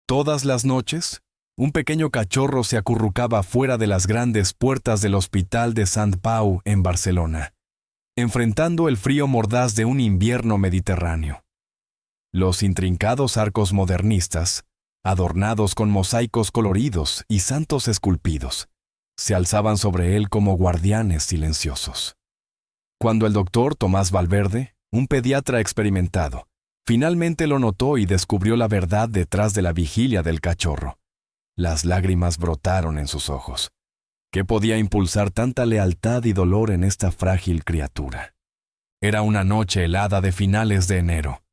Todas las noches, un pequeño cachorro se acurrucaba fuera de las grandes puertas del Hospital de Sant Pau en Barcelona, enfrentando el frío mordaz de un invierno mediterráneo. Los intrincados arcos modernistas, adornados con mosaicos coloridos y santos esculpidos, se alzaban sobre él como guardianes silenciosos. Cuando el doctor Tomás Valverde, un pediatra experimentado, finalmente lo notó y descubrió la verdad detrás de la vigilia del cachorro, las lágrimas brotaron en sus ojos. ¿Qué podía impulsar tanta lealtad y dolor en esta frágil criatura? Era una noche helada de finales de enero,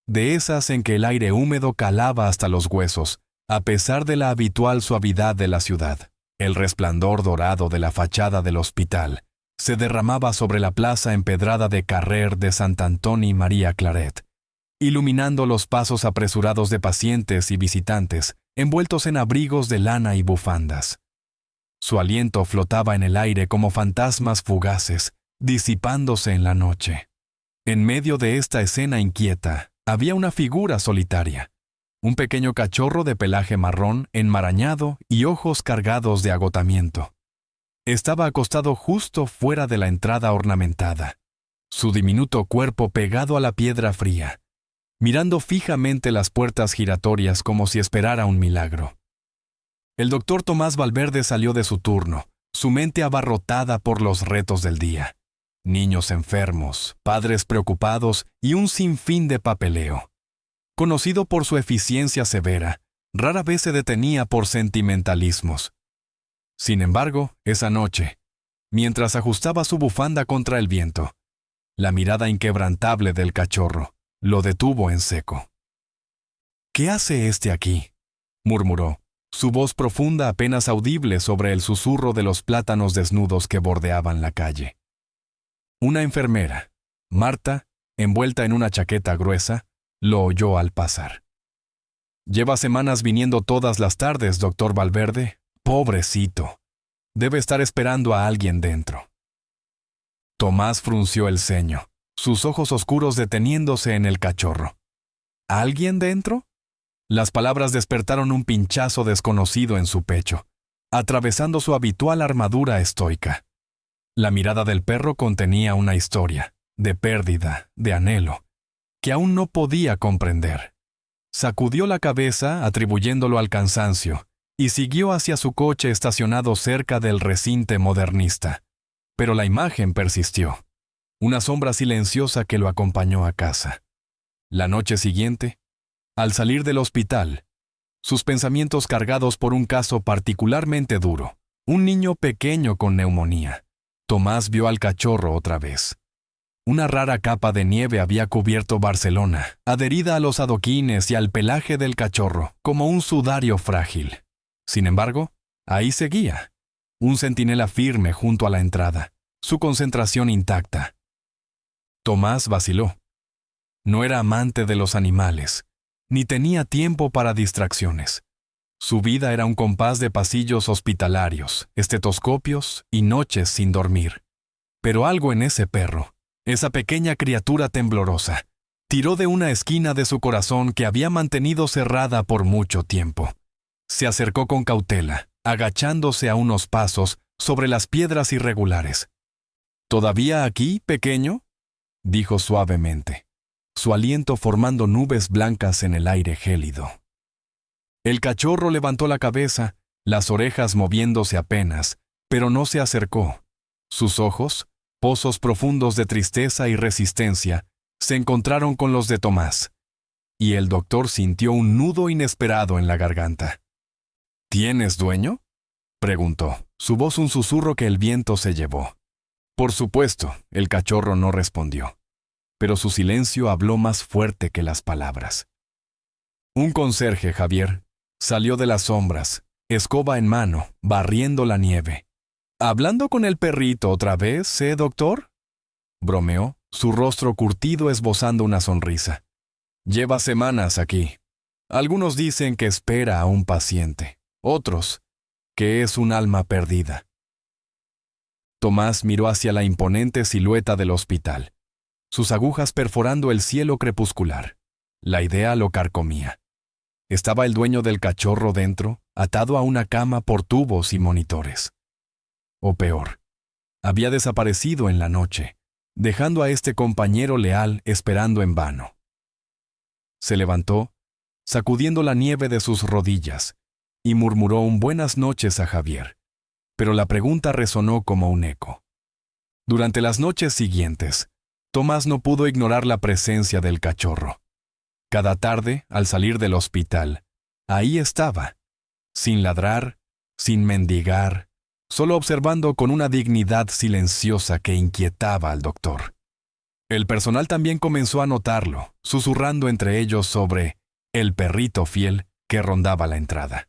de esas en que el aire húmedo calaba hasta los huesos, a pesar de la habitual suavidad de la ciudad. El resplandor dorado de la fachada del hospital se derramaba sobre la plaza empedrada de Carrer de Sant Antoni Maria Claret, iluminando los pasos apresurados de pacientes y visitantes, envueltos en abrigos de lana y bufandas. Su aliento flotaba en el aire como fantasmas fugaces, disipándose en la noche. En medio de esta escena inquieta, había una figura solitaria, un pequeño cachorro de pelaje marrón enmarañado y ojos cargados de agotamiento. Estaba acostado justo fuera de la entrada ornamentada, su diminuto cuerpo pegado a la piedra fría, mirando fijamente las puertas giratorias como si esperara un milagro. El doctor Tomás Valverde salió de su turno, su mente abarrotada por los retos del día. Niños enfermos, padres preocupados y un sinfín de papeleo. Conocido por su eficiencia severa, rara vez se detenía por sentimentalismos. Sin embargo, esa noche, mientras ajustaba su bufanda contra el viento, la mirada inquebrantable del cachorro lo detuvo en seco. «¿Qué hace este aquí?», murmuró, su voz profunda apenas audible sobre el susurro de los plátanos desnudos que bordeaban la calle. Una enfermera, Marta, envuelta en una chaqueta gruesa, lo oyó al pasar. «Lleva semanas viniendo todas las tardes, doctor Valverde. Pobrecito. Debe estar esperando a alguien dentro». Tomás frunció el ceño, sus ojos oscuros deteniéndose en el cachorro. ¿Alguien dentro? Las palabras despertaron un pinchazo desconocido en su pecho, atravesando su habitual armadura estoica. La mirada del perro contenía una historia, de pérdida, de anhelo, que aún no podía comprender. Sacudió la cabeza, atribuyéndolo al cansancio, y siguió hacia su coche estacionado cerca del recinto modernista. Pero la imagen persistió, una sombra silenciosa que lo acompañó a casa. La noche siguiente, al salir del hospital, sus pensamientos cargados por un caso particularmente duro, un niño pequeño con neumonía, Tomás vio al cachorro otra vez. Una rara capa de nieve había cubierto Barcelona, adherida a los adoquines y al pelaje del cachorro, como un sudario frágil. Sin embargo, ahí seguía, un centinela firme junto a la entrada, su concentración intacta. Tomás vaciló. No era amante de los animales, ni tenía tiempo para distracciones. Su vida era un compás de pasillos hospitalarios, estetoscopios y noches sin dormir. Pero algo en ese perro, esa pequeña criatura temblorosa, tiró de una esquina de su corazón que había mantenido cerrada por mucho tiempo. Se acercó con cautela, agachándose a unos pasos sobre las piedras irregulares. «¿Todavía aquí, pequeño?», dijo suavemente, su aliento formando nubes blancas en el aire gélido. El cachorro levantó la cabeza, las orejas moviéndose apenas, pero no se acercó. Sus ojos, pozos profundos de tristeza y resistencia, se encontraron con los de Tomás, y el doctor sintió un nudo inesperado en la garganta. «¿Tienes dueño?», preguntó, su voz un susurro que el viento se llevó. Por supuesto, el cachorro no respondió, pero su silencio habló más fuerte que las palabras. Un conserje, Javier, salió de las sombras, escoba en mano, barriendo la nieve. «¿Hablando con el perrito otra vez, doctor?», bromeó, su rostro curtido esbozando una sonrisa. «Lleva semanas aquí. Algunos dicen que espera a un paciente, otros, que es un alma perdida». Tomás miró hacia la imponente silueta del hospital, sus agujas perforando el cielo crepuscular. La idea lo carcomía. Estaba el dueño del cachorro dentro, atado a una cama por tubos y monitores. O peor, había desaparecido en la noche, dejando a este compañero leal esperando en vano. Se levantó, sacudiendo la nieve de sus rodillas, y murmuró un buenas noches a Javier, pero la pregunta resonó como un eco. Durante las noches siguientes, Tomás no pudo ignorar la presencia del cachorro. Cada tarde, al salir del hospital, ahí estaba, sin ladrar, sin mendigar, solo observando con una dignidad silenciosa que inquietaba al doctor. El personal también comenzó a notarlo, susurrando entre ellos sobre el perrito fiel que rondaba la entrada.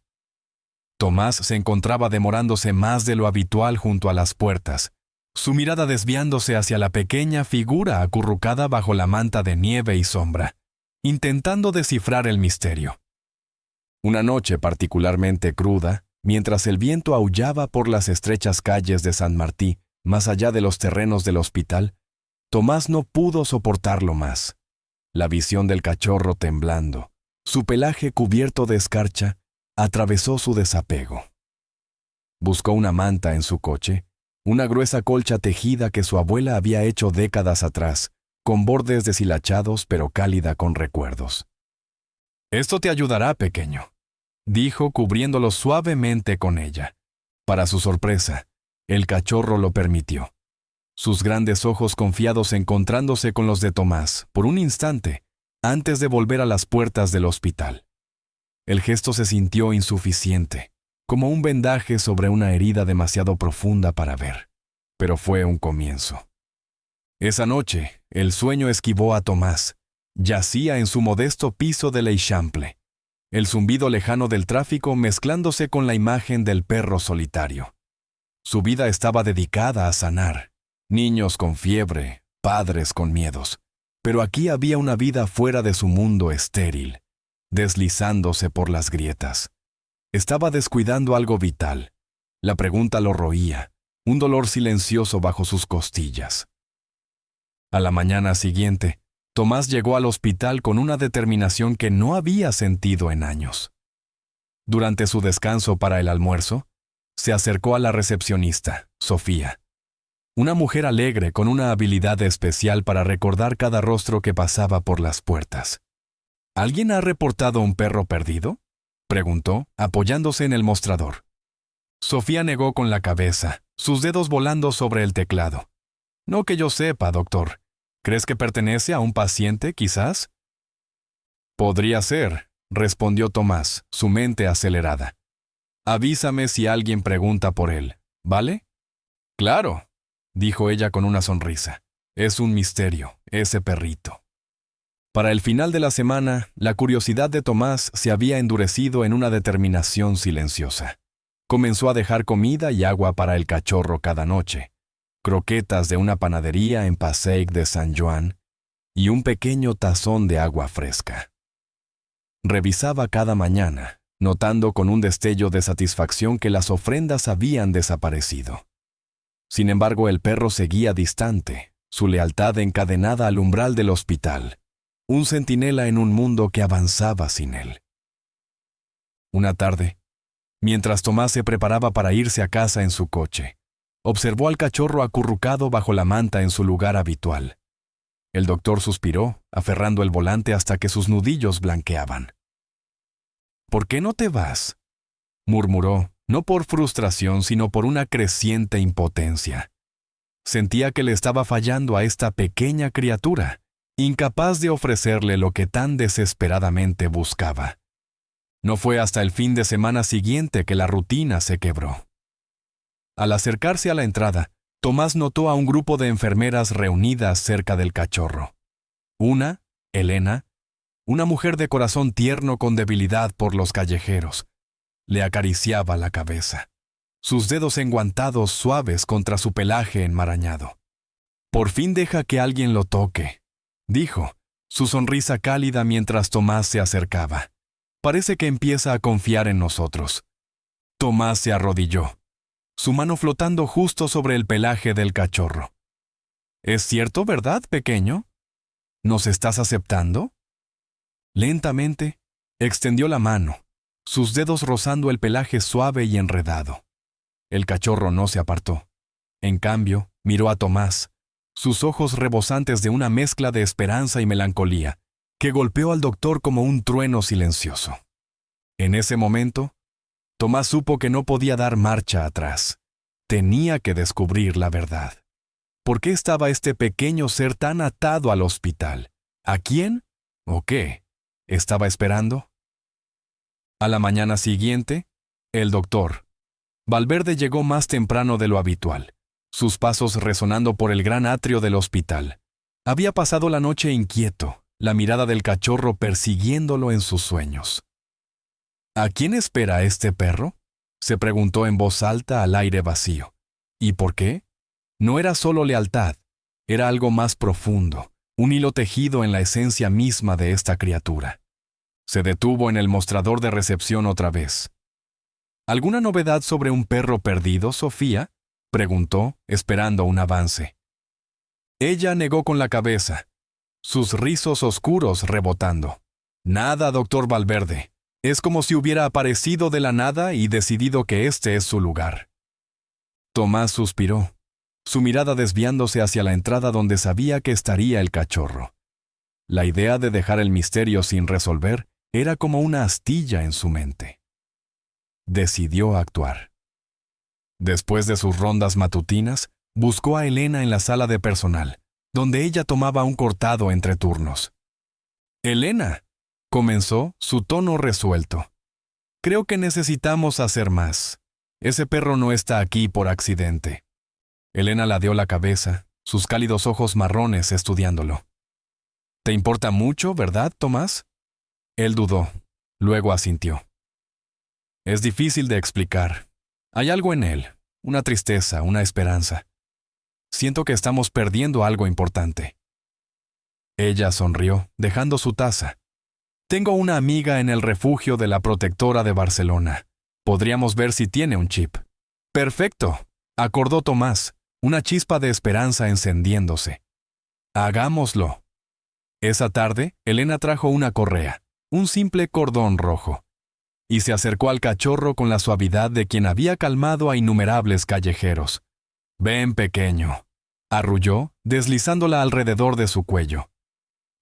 Tomás se encontraba demorándose más de lo habitual junto a las puertas, su mirada desviándose hacia la pequeña figura acurrucada bajo la manta de nieve y sombra, intentando descifrar el misterio. Una noche particularmente cruda, mientras el viento aullaba por las estrechas calles de San Martí, más allá de los terrenos del hospital, Tomás no pudo soportarlo más. La visión del cachorro temblando, su pelaje cubierto de escarcha, atravesó su desapego. Buscó una manta en su coche, una gruesa colcha tejida que su abuela había hecho décadas atrás, con bordes deshilachados pero cálida con recuerdos. «Esto te ayudará, pequeño», dijo cubriéndolo suavemente con ella. Para su sorpresa, el cachorro lo permitió. Sus grandes ojos confiados encontrándose con los de Tomás, por un instante, antes de volver a las puertas del hospital. El gesto se sintió insuficiente, como un vendaje sobre una herida demasiado profunda para ver, pero fue un comienzo. Esa noche, el sueño esquivó a Tomás. Yacía en su modesto piso de l'Eixample, el zumbido lejano del tráfico mezclándose con la imagen del perro solitario. Su vida estaba dedicada a sanar. Niños con fiebre, padres con miedos. Pero aquí había una vida fuera de su mundo estéril, deslizándose por las grietas. Estaba descuidando algo vital. La pregunta lo roía, un dolor silencioso bajo sus costillas. A la mañana siguiente, Tomás llegó al hospital con una determinación que no había sentido en años. Durante su descanso para el almuerzo, se acercó a la recepcionista, Sofía. Una mujer alegre con una habilidad especial para recordar cada rostro que pasaba por las puertas. ¿Alguien ha reportado un perro perdido?, preguntó, apoyándose en el mostrador. Sofía negó con la cabeza, sus dedos volando sobre el teclado. No que yo sepa, doctor. ¿Crees que pertenece a un paciente, quizás? Podría ser, respondió Tomás, su mente acelerada. Avísame si alguien pregunta por él, ¿vale? Claro, dijo ella con una sonrisa. Es un misterio, ese perrito. Para el final de la semana, la curiosidad de Tomás se había endurecido en una determinación silenciosa. Comenzó a dejar comida y agua para el cachorro cada noche, croquetas de una panadería en Passaic de San Joan y un pequeño tazón de agua fresca. Revisaba cada mañana, notando con un destello de satisfacción que las ofrendas habían desaparecido. Sin embargo, el perro seguía distante, su lealtad encadenada al umbral del hospital, un centinela en un mundo que avanzaba sin él. Una tarde, mientras Tomás se preparaba para irse a casa en su coche, observó al cachorro acurrucado bajo la manta en su lugar habitual. El doctor suspiró, aferrando el volante hasta que sus nudillos blanqueaban. «¿Por qué no te vas?», murmuró, no por frustración, sino por una creciente impotencia. Sentía que le estaba fallando a esta pequeña criatura, incapaz de ofrecerle lo que tan desesperadamente buscaba. No fue hasta el fin de semana siguiente que la rutina se quebró. Al acercarse a la entrada, Tomás notó a un grupo de enfermeras reunidas cerca del cachorro. Una, Elena, una mujer de corazón tierno con debilidad por los callejeros, le acariciaba la cabeza, sus dedos enguantados suaves contra su pelaje enmarañado. «Por fin deja que alguien lo toque», dijo, su sonrisa cálida mientras Tomás se acercaba. «Parece que empieza a confiar en nosotros». Tomás se arrodilló, su mano flotando justo sobre el pelaje del cachorro. «¿Es cierto, verdad, pequeño? ¿Nos estás aceptando?» Lentamente, Extendió la mano, sus dedos rozando el pelaje suave y enredado. El cachorro no se apartó. En cambio, miró a Tomás, sus ojos rebosantes de una mezcla de esperanza y melancolía, que golpeó al doctor como un trueno silencioso. En ese momento, Tomás supo que no podía dar marcha atrás. Tenía que descubrir la verdad. ¿Por qué estaba este pequeño ser tan atado al hospital? ¿A quién? ¿O qué? ¿Estaba esperando? A la mañana siguiente, el doctor Valverde llegó más temprano de lo habitual, sus pasos resonando por el gran atrio del hospital. Había pasado la noche inquieto, la mirada del cachorro persiguiéndolo en sus sueños. ¿A quién espera este perro?, se preguntó en voz alta al aire vacío. ¿Y por qué? No era solo lealtad, era algo más profundo, un hilo tejido en la esencia misma de esta criatura. Se detuvo en el mostrador de recepción otra vez. ¿Alguna novedad sobre un perro perdido, Sofía?, preguntó, esperando un avance. Ella negó con la cabeza, sus rizos oscuros rebotando. Nada, doctor Valverde. Es como si hubiera aparecido de la nada y decidido que este es su lugar. Tomás suspiró, su mirada desviándose hacia la entrada donde sabía que estaría el cachorro. La idea de dejar el misterio sin resolver era como una astilla en su mente. Decidió actuar. Después de sus rondas matutinas, buscó a Elena en la sala de personal, donde ella tomaba un cortado entre turnos. «Elena», comenzó, su tono resuelto. «Creo que necesitamos hacer más. Ese perro no está aquí por accidente». Elena ladeó la cabeza, sus cálidos ojos marrones estudiándolo. «¿Te importa mucho, verdad, Tomás?». Él dudó, luego asintió. «Es difícil de explicar. Hay algo en él, una tristeza, una esperanza. Siento que estamos perdiendo algo importante». Ella sonrió, dejando su taza. «Tengo una amiga en el refugio de la Protectora de Barcelona. Podríamos ver si tiene un chip». «Perfecto», acordó Tomás, una chispa de esperanza encendiéndose. «Hagámoslo». Esa tarde, Elena trajo una correa, un simple cordón rojo, y se acercó al cachorro con la suavidad de quien había calmado a innumerables callejeros. «Ven, pequeño», arrulló, deslizándola alrededor de su cuello.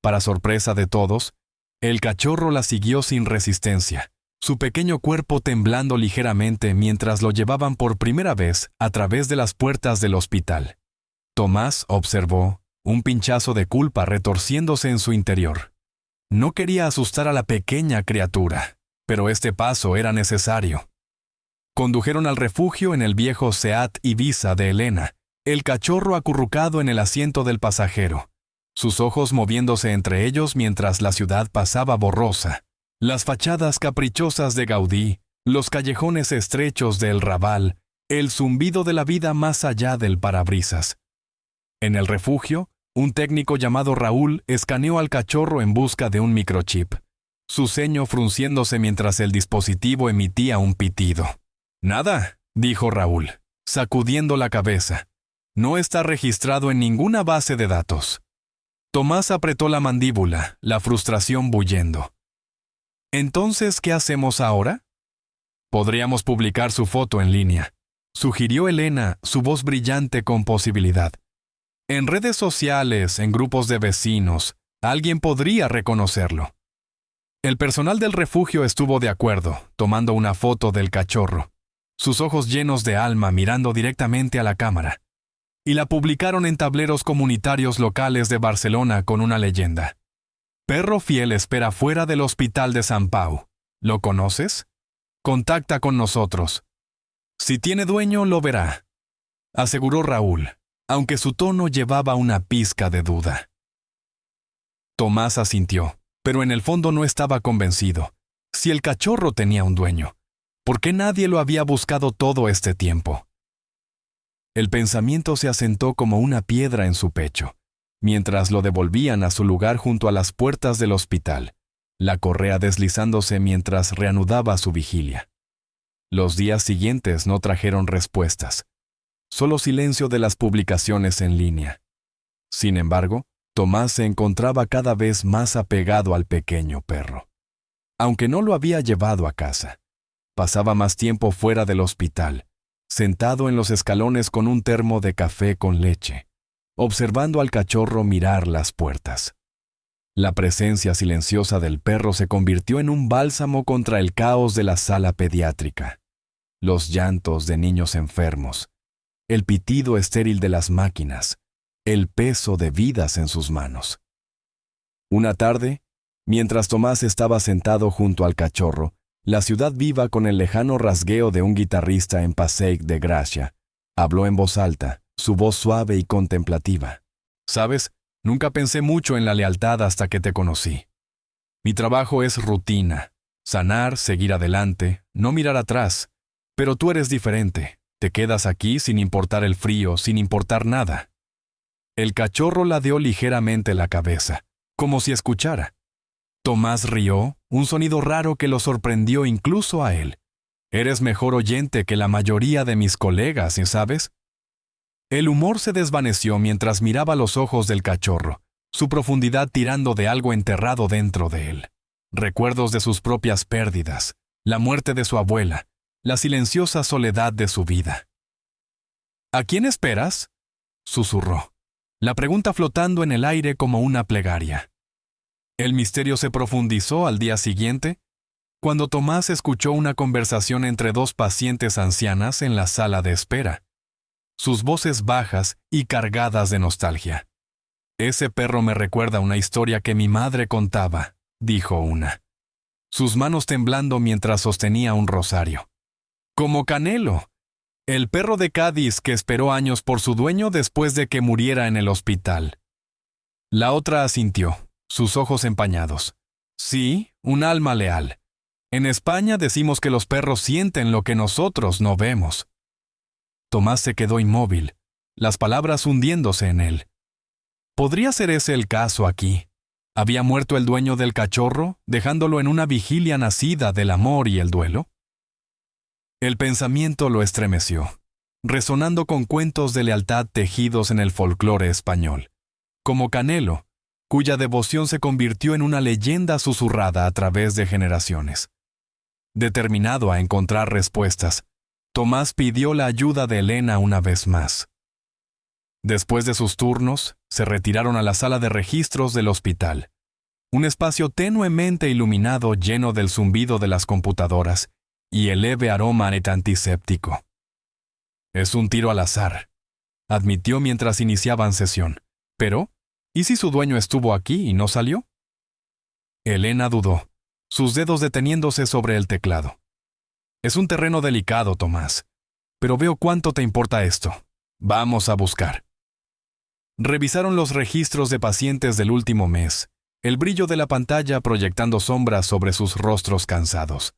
Para sorpresa de todos, el cachorro la siguió sin resistencia, su pequeño cuerpo temblando ligeramente mientras lo llevaban por primera vez a través de las puertas del hospital. Tomás observó, un pinchazo de culpa retorciéndose en su interior. No quería asustar a la pequeña criatura, pero este paso era necesario. Condujeron al refugio en el viejo Seat Ibiza de Elena, el cachorro acurrucado en el asiento del pasajero, sus ojos moviéndose entre ellos mientras la ciudad pasaba borrosa, las fachadas caprichosas de Gaudí, los callejones estrechos del Raval, el zumbido de la vida más allá del parabrisas. En el refugio, un técnico llamado Raúl escaneó al cachorro en busca de un microchip, su ceño frunciéndose mientras el dispositivo emitía un pitido. «Nada», dijo Raúl, sacudiendo la cabeza. «No está registrado en ninguna base de datos». Tomás apretó la mandíbula, la frustración bullendo. «¿Entonces qué hacemos ahora?» «Podríamos publicar su foto en línea», sugirió Elena, su voz brillante con posibilidad. «En redes sociales, en grupos de vecinos, alguien podría reconocerlo». El personal del refugio estuvo de acuerdo, tomando una foto del cachorro, sus ojos llenos de alma mirando directamente a la cámara, y la publicaron en tableros comunitarios locales de Barcelona con una leyenda. «Perro fiel espera fuera del Hospital de Sant Pau. ¿Lo conoces? Contacta con nosotros. Si tiene dueño, lo verá», aseguró Raúl, aunque su tono llevaba una pizca de duda. Tomás asintió, pero en el fondo no estaba convencido. Si el cachorro tenía un dueño, ¿por qué nadie lo había buscado todo este tiempo? El pensamiento se asentó como una piedra en su pecho, mientras lo devolvían a su lugar junto a las puertas del hospital, la correa deslizándose mientras reanudaba su vigilia. Los días siguientes no trajeron respuestas, solo silencio de las publicaciones en línea. Sin embargo, Tomás se encontraba cada vez más apegado al pequeño perro. Aunque no lo había llevado a casa, pasaba más tiempo fuera del hospital, sentado en los escalones con un termo de café con leche, observando al cachorro mirar las puertas. La presencia silenciosa del perro se convirtió en un bálsamo contra el caos de la sala pediátrica. Los llantos de niños enfermos, el pitido estéril de las máquinas, el peso de vidas en sus manos. Una tarde, mientras Tomás estaba sentado junto al cachorro, la ciudad viva con el lejano rasgueo de un guitarrista en Passaic de Gracia, habló en voz alta, su voz suave y contemplativa. ¿Sabes? Nunca pensé mucho en la lealtad hasta que te conocí. Mi trabajo es rutina, sanar, seguir adelante, no mirar atrás. Pero tú eres diferente, te quedas aquí sin importar el frío, sin importar nada. El cachorro ladeó ligeramente la cabeza, como si escuchara. Tomás rió, un sonido raro que lo sorprendió incluso a él. Eres mejor oyente que la mayoría de mis colegas, ¿sabes? El humor se desvaneció mientras miraba los ojos del cachorro, su profundidad tirando de algo enterrado dentro de él. Recuerdos de sus propias pérdidas, la muerte de su abuela, la silenciosa soledad de su vida. ¿A quién esperas?, susurró, la pregunta flotando en el aire como una plegaria. El misterio se profundizó al día siguiente, cuando Tomás escuchó una conversación entre dos pacientes ancianas en la sala de espera. Sus voces bajas y cargadas de nostalgia. Ese perro me recuerda una historia que mi madre contaba, dijo una, sus manos temblando mientras sostenía un rosario. Como Canelo, el perro de Cádiz que esperó años por su dueño después de que muriera en el hospital. La otra asintió, sus ojos empañados. Sí, un alma leal. En España decimos que los perros sienten lo que nosotros no vemos. Tomás se quedó inmóvil, las palabras hundiéndose en él. ¿Podría ser ese el caso aquí? ¿Había muerto el dueño del cachorro, dejándolo en una vigilia nacida del amor y el duelo? El pensamiento lo estremeció, resonando con cuentos de lealtad tejidos en el folclore español, como Canelo, cuya devoción se convirtió en una leyenda susurrada a través de generaciones. Determinado a encontrar respuestas, Tomás pidió la ayuda de Elena una vez más. Después de sus turnos, se retiraron a la sala de registros del hospital, un espacio tenuemente iluminado lleno del zumbido de las computadoras y el leve aroma antiséptico. Es un tiro al azar, admitió mientras iniciaban sesión. Pero, ¿y si su dueño estuvo aquí y no salió? Elena dudó, sus dedos deteniéndose sobre el teclado. Es un terreno delicado, Tomás, pero veo cuánto te importa esto. Vamos a buscar. Revisaron los registros de pacientes del último mes, el brillo de la pantalla proyectando sombras sobre sus rostros cansados.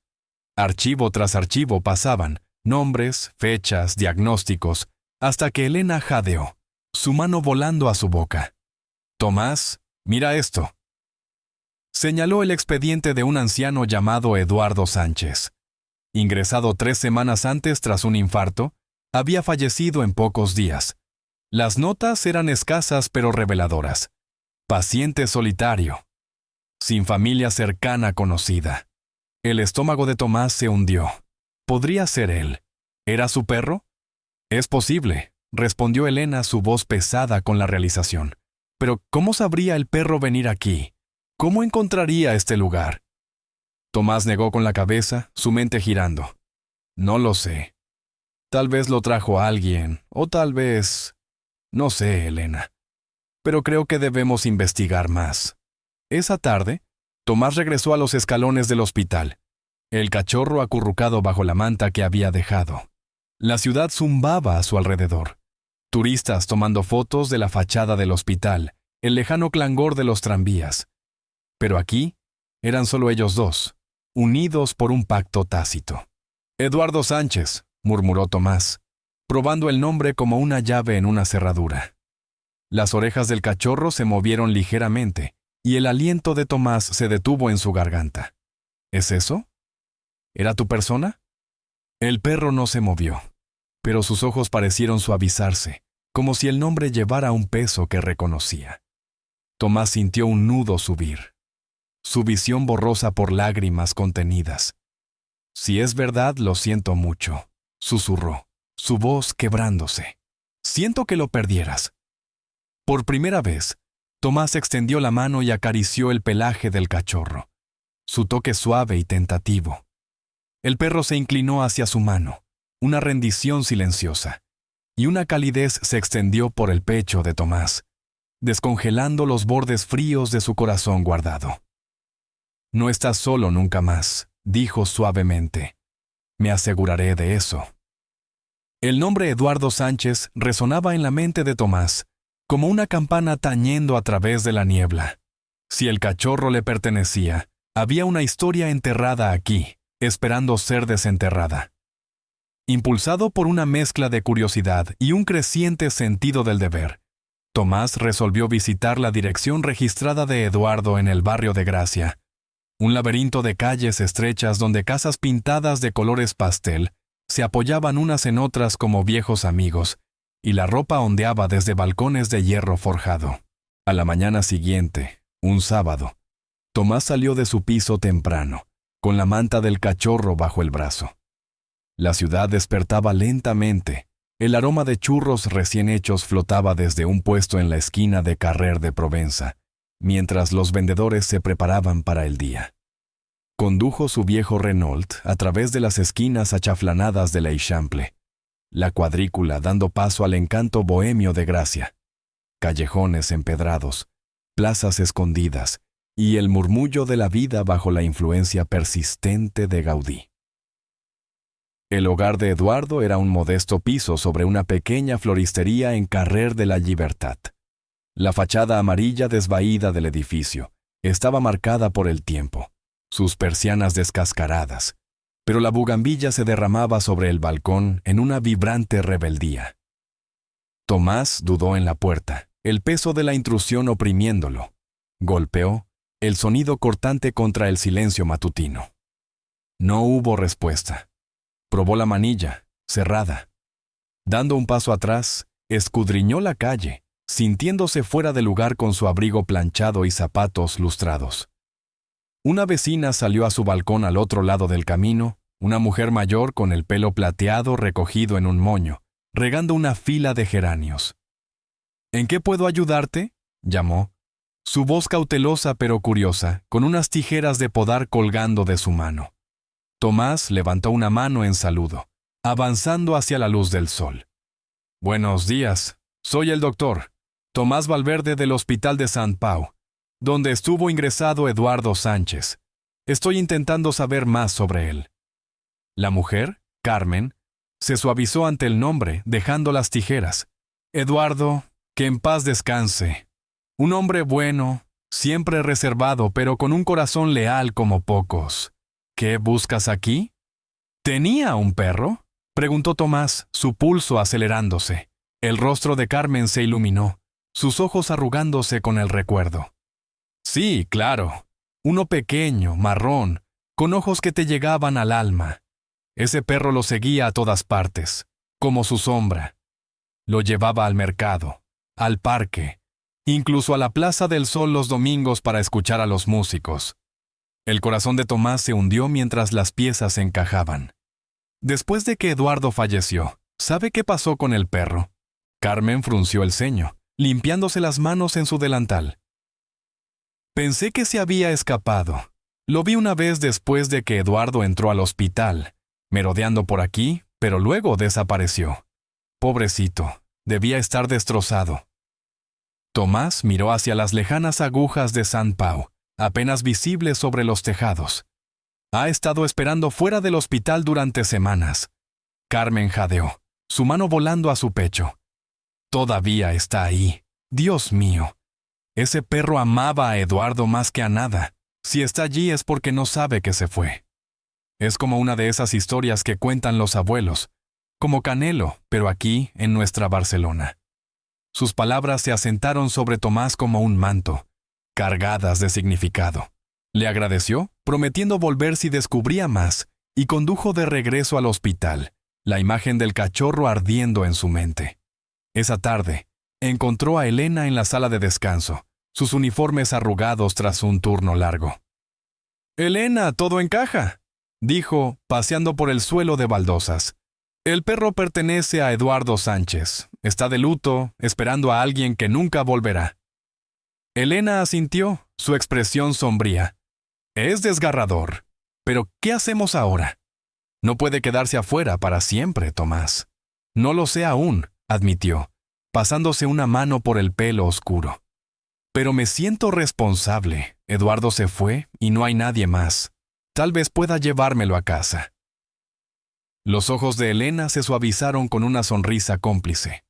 Archivo tras archivo pasaban, nombres, fechas, diagnósticos, hasta que Elena jadeó, su mano volando a su boca. Tomás, mira esto. Señaló el expediente de un anciano llamado Eduardo Sánchez. Ingresado 3 semanas antes tras un infarto, había fallecido en pocos días. Las notas eran escasas pero reveladoras. Paciente solitario. Sin familia cercana conocida. El estómago de Tomás se hundió. ¿Podría ser él? ¿Era su perro? Es posible, respondió Elena, su voz pesada con la realización. Pero ¿cómo sabría el perro venir aquí? ¿Cómo encontraría este lugar? Tomás negó con la cabeza, su mente girando. No lo sé. Tal vez lo trajo alguien, o tal vez... No sé, Elena. Pero creo que debemos investigar más. Esa tarde, Tomás regresó a los escalones del hospital, el cachorro acurrucado bajo la manta que había dejado. La ciudad zumbaba a su alrededor. Turistas tomando fotos de la fachada del hospital, el lejano clangor de los tranvías. Pero aquí eran solo ellos dos, unidos por un pacto tácito. Eduardo Sánchez, murmuró Tomás, probando el nombre como una llave en una cerradura. Las orejas del cachorro se movieron ligeramente, y el aliento de Tomás se detuvo en su garganta. ¿Es eso? ¿Era tu persona? El perro no se movió, pero sus ojos parecieron suavizarse, como si el nombre llevara un peso que reconocía. Tomás sintió un nudo subir. su visión borrosa por lágrimas contenidas. «Si es verdad, lo siento mucho», susurró, su voz quebrándose. «Siento que lo perdieras». Por primera vez, Tomás extendió la mano y acarició el pelaje del cachorro, su toque suave y tentativo. El perro se inclinó hacia su mano, una rendición silenciosa, y una calidez se extendió por el pecho de Tomás, descongelando los bordes fríos de su corazón guardado. «No estás solo nunca más», dijo suavemente. «Me aseguraré de eso». El nombre Eduardo Sánchez resonaba en la mente de Tomás, como una campana tañendo a través de la niebla. Si el cachorro le pertenecía, había una historia enterrada aquí, esperando ser desenterrada. Impulsado por una mezcla de curiosidad y un creciente sentido del deber, Tomás resolvió visitar la dirección registrada de Eduardo en el barrio de Gracia, un laberinto de calles estrechas donde casas pintadas de colores pastel se apoyaban unas en otras como viejos amigos, y la ropa ondeaba desde balcones de hierro forjado. A la mañana siguiente, un sábado, Tomás salió de su piso temprano, con la manta del cachorro bajo el brazo. La ciudad despertaba lentamente. El aroma de churros recién hechos flotaba desde un puesto en la esquina de Carrer de Provenza, mientras los vendedores se preparaban para el día. Condujo su viejo Renault a través de las esquinas achaflanadas de l'Eixample, la cuadrícula dando paso al encanto bohemio de Gracia, callejones empedrados, plazas escondidas y el murmullo de la vida bajo la influencia persistente de Gaudí. El hogar de Eduardo era un modesto piso sobre una pequeña floristería en Carrer de la Llibertat. La fachada amarilla desvaída del edificio estaba marcada por el tiempo, sus persianas descascaradas, pero la bugambilla se derramaba sobre el balcón en una vibrante rebeldía. Tomás dudó en la puerta, el peso de la intrusión oprimiéndolo. Golpeó, el sonido cortante contra el silencio matutino. No hubo respuesta. Probó la manilla, cerrada. Dando un paso atrás, escudriñó la calle, sintiéndose fuera de lugar con su abrigo planchado y zapatos lustrados. Una vecina salió a su balcón al otro lado del camino, una mujer mayor con el pelo plateado recogido en un moño, regando una fila de geranios. «¿En qué puedo ayudarte?», llamó, su voz cautelosa pero curiosa, con unas tijeras de podar colgando de su mano. Tomás levantó una mano en saludo, avanzando hacia la luz del sol. «Buenos días, soy el doctor Tomás Valverde del Hospital de Sant Pau, donde estuvo ingresado Eduardo Sánchez. Estoy intentando saber más sobre él». La mujer, Carmen, se suavizó ante el nombre, dejando las tijeras. «Eduardo, que en paz descanse. Un hombre bueno, siempre reservado, pero con un corazón leal como pocos. ¿Qué buscas aquí?» «¿Tenía un perro?», preguntó Tomás, su pulso acelerándose. El rostro de Carmen se iluminó, sus ojos arrugándose con el recuerdo. «Sí, claro. Uno pequeño, marrón, con ojos que te llegaban al alma. Ese perro lo seguía a todas partes, como su sombra. Lo llevaba al mercado, al parque, incluso a la Plaza del Sol los domingos para escuchar a los músicos». El corazón de Tomás se hundió mientras las piezas se encajaban. Después de que Eduardo falleció, ¿sabe qué pasó con el perro? Carmen frunció el ceño, limpiándose las manos en su delantal. «Pensé que se había escapado. Lo vi una vez después de que Eduardo entró al hospital, merodeando por aquí, pero luego desapareció. Pobrecito, debía estar destrozado». Tomás miró hacia las lejanas agujas de Sant Pau, apenas visibles sobre los tejados. «Ha estado esperando fuera del hospital durante semanas». Carmen jadeó, su mano volando a su pecho. «Todavía está ahí. Dios mío. Ese perro amaba a Eduardo más que a nada. Si está allí es porque no sabe que se fue». Es como una de esas historias que cuentan los abuelos, como Canelo, pero aquí, en nuestra Barcelona. Sus palabras se asentaron sobre Tomás como un manto, cargadas de significado. Le agradeció, prometiendo volver si descubría más, y condujo de regreso al hospital, la imagen del cachorro ardiendo en su mente. Esa tarde, encontró a Elena en la sala de descanso, sus uniformes arrugados tras un turno largo. Elena, todo encaja, dijo, paseando por el suelo de baldosas. El perro pertenece a Eduardo Sánchez. Está de luto, esperando a alguien que nunca volverá. Elena asintió, su expresión sombría. Es desgarrador. Pero, ¿qué hacemos ahora? No puede quedarse afuera para siempre, Tomás. No lo sé aún, admitió, pasándose una mano por el pelo oscuro. Pero me siento responsable. Eduardo se fue y no hay nadie más. Tal vez pueda llevármelo a casa. Los ojos de Elena se suavizaron con una sonrisa cómplice.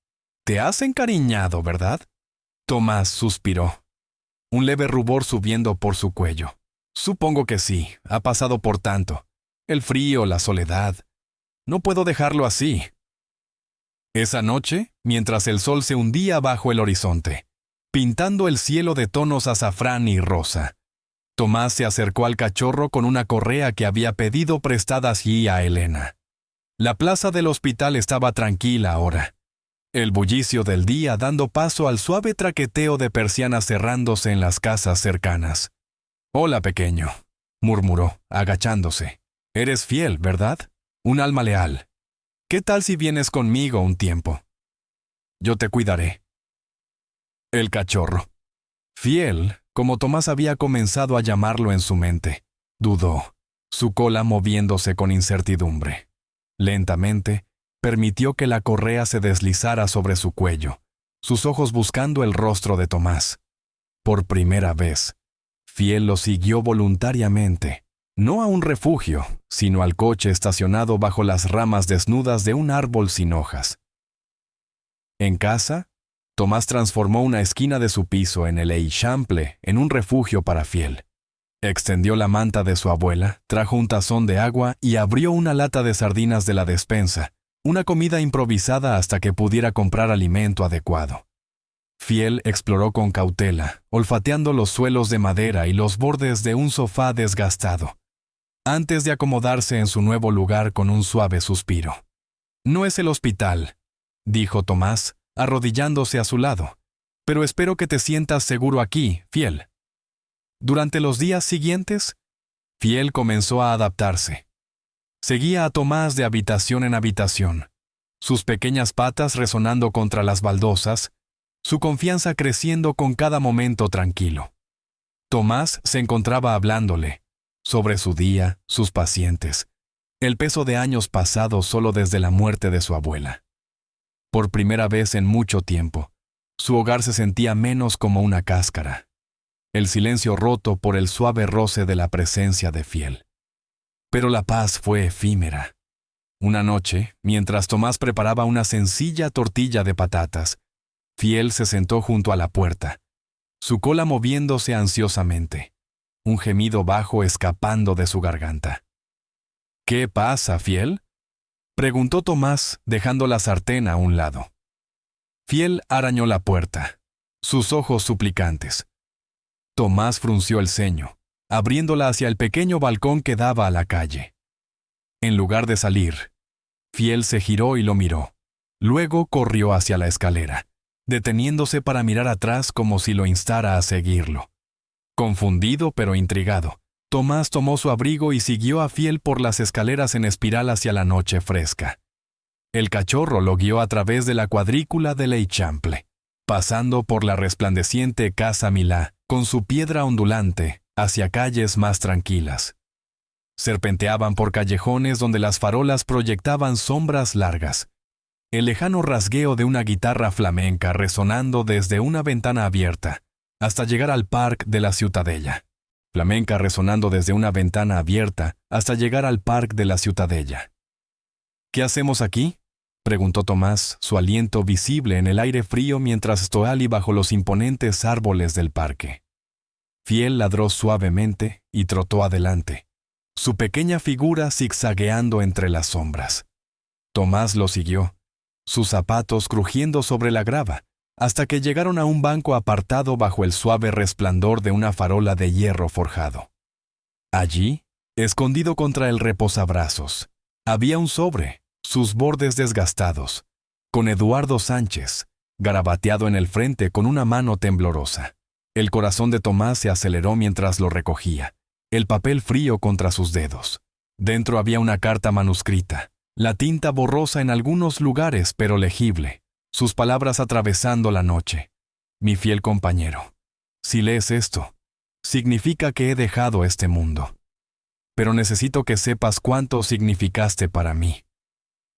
Te has encariñado, ¿verdad? Tomás suspiró, un leve rubor subiendo por su cuello. Supongo que sí, ha pasado por tanto. El frío, la soledad. No puedo dejarlo así. Esa noche, mientras el sol se hundía bajo el horizonte, pintando el cielo de tonos azafrán y rosa, Tomás se acercó al cachorro con una correa que había pedido prestada allí a Elena. La plaza del hospital estaba tranquila ahora, el bullicio del día dando paso al suave traqueteo de persianas cerrándose en las casas cercanas. «Hola, pequeño», murmuró, agachándose. «Eres fiel, ¿verdad? Un alma leal. ¿Qué tal si vienes conmigo un tiempo? Yo te cuidaré». El cachorro. Fiel, como Tomás había comenzado a llamarlo en su mente, dudó, su cola moviéndose con incertidumbre. Lentamente, permitió que la correa se deslizara sobre su cuello, sus ojos buscando el rostro de Tomás. Por primera vez, Fiel lo siguió voluntariamente, no a un refugio, sino al coche estacionado bajo las ramas desnudas de un árbol sin hojas. En casa, Tomás transformó una esquina de su piso en el Eixample en un refugio para Fiel. Extendió la manta de su abuela, trajo un tazón de agua y abrió una lata de sardinas de la despensa, una comida improvisada hasta que pudiera comprar alimento adecuado. Fiel exploró con cautela, olfateando los suelos de madera y los bordes de un sofá desgastado, antes de acomodarse en su nuevo lugar con un suave suspiro. «No es el hospital», dijo Tomás, arrodillándose a su lado, «pero espero que te sientas seguro aquí, Fiel». Durante los días siguientes, Fiel comenzó a adaptarse. Seguía a Tomás de habitación en habitación, sus pequeñas patas resonando contra las baldosas, su confianza creciendo con cada momento tranquilo. Tomás se encontraba hablándole sobre su día, sus pacientes, el peso de años pasados solo desde la muerte de su abuela. Por primera vez en mucho tiempo, su hogar se sentía menos como una cáscara, el silencio roto por el suave roce de la presencia de Fiel. Pero la paz fue efímera. Una noche, mientras Tomás preparaba una sencilla tortilla de patatas, Fiel se sentó junto a la puerta, su cola moviéndose ansiosamente, un gemido bajo escapando de su garganta. «¿Qué pasa, Fiel?», preguntó Tomás, dejando la sartén a un lado. Fiel arañó la puerta, sus ojos suplicantes. Tomás frunció el ceño, abriéndola hacia el pequeño balcón que daba a la calle. En lugar de salir, Fiel se giró y lo miró. Luego corrió hacia la escalera, deteniéndose para mirar atrás como si lo instara a seguirlo. Confundido pero intrigado, Tomás tomó su abrigo y siguió a Fiel por las escaleras en espiral hacia la noche fresca. El cachorro lo guió a través de la cuadrícula del Eixample, pasando por la resplandeciente Casa Milá, con su piedra ondulante, hacia calles más tranquilas. Serpenteaban por callejones donde las farolas proyectaban sombras largas. El lejano rasgueo de una guitarra flamenca resonando desde una ventana abierta, hasta llegar al Parc de la Ciutadella. Flamenca resonando desde una ventana abierta hasta llegar al Parc de la Ciutadella. «¿Qué hacemos aquí?», preguntó Tomás, su aliento visible en el aire frío mientras Stoali bajo los imponentes árboles del parque. Fiel ladró suavemente y trotó adelante, su pequeña figura zigzagueando entre las sombras. Tomás lo siguió, sus zapatos crujiendo sobre la grava, hasta que llegaron a un banco apartado bajo el suave resplandor de una farola de hierro forjado. Allí, escondido contra el reposabrazos, había un sobre, sus bordes desgastados, con Eduardo Sánchez, garabateado en el frente con una mano temblorosa. El corazón de Tomás se aceleró mientras lo recogía, el papel frío contra sus dedos. Dentro había una carta manuscrita, la tinta borrosa en algunos lugares pero legible, sus palabras atravesando la noche. Mi fiel compañero, si lees esto, significa que he dejado este mundo. Pero necesito que sepas cuánto significaste para mí.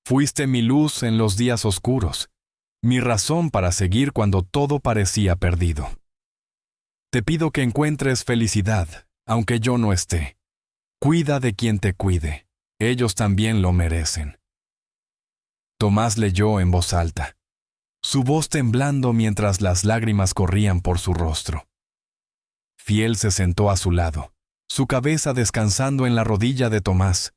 Fuiste mi luz en los días oscuros, mi razón para seguir cuando todo parecía perdido. Te pido que encuentres felicidad, aunque yo no esté. Cuida de quien te cuide, ellos también lo merecen. Tomás leyó en voz alta, su voz temblando mientras las lágrimas corrían por su rostro. Fiel se sentó a su lado, su cabeza descansando en la rodilla de Tomás,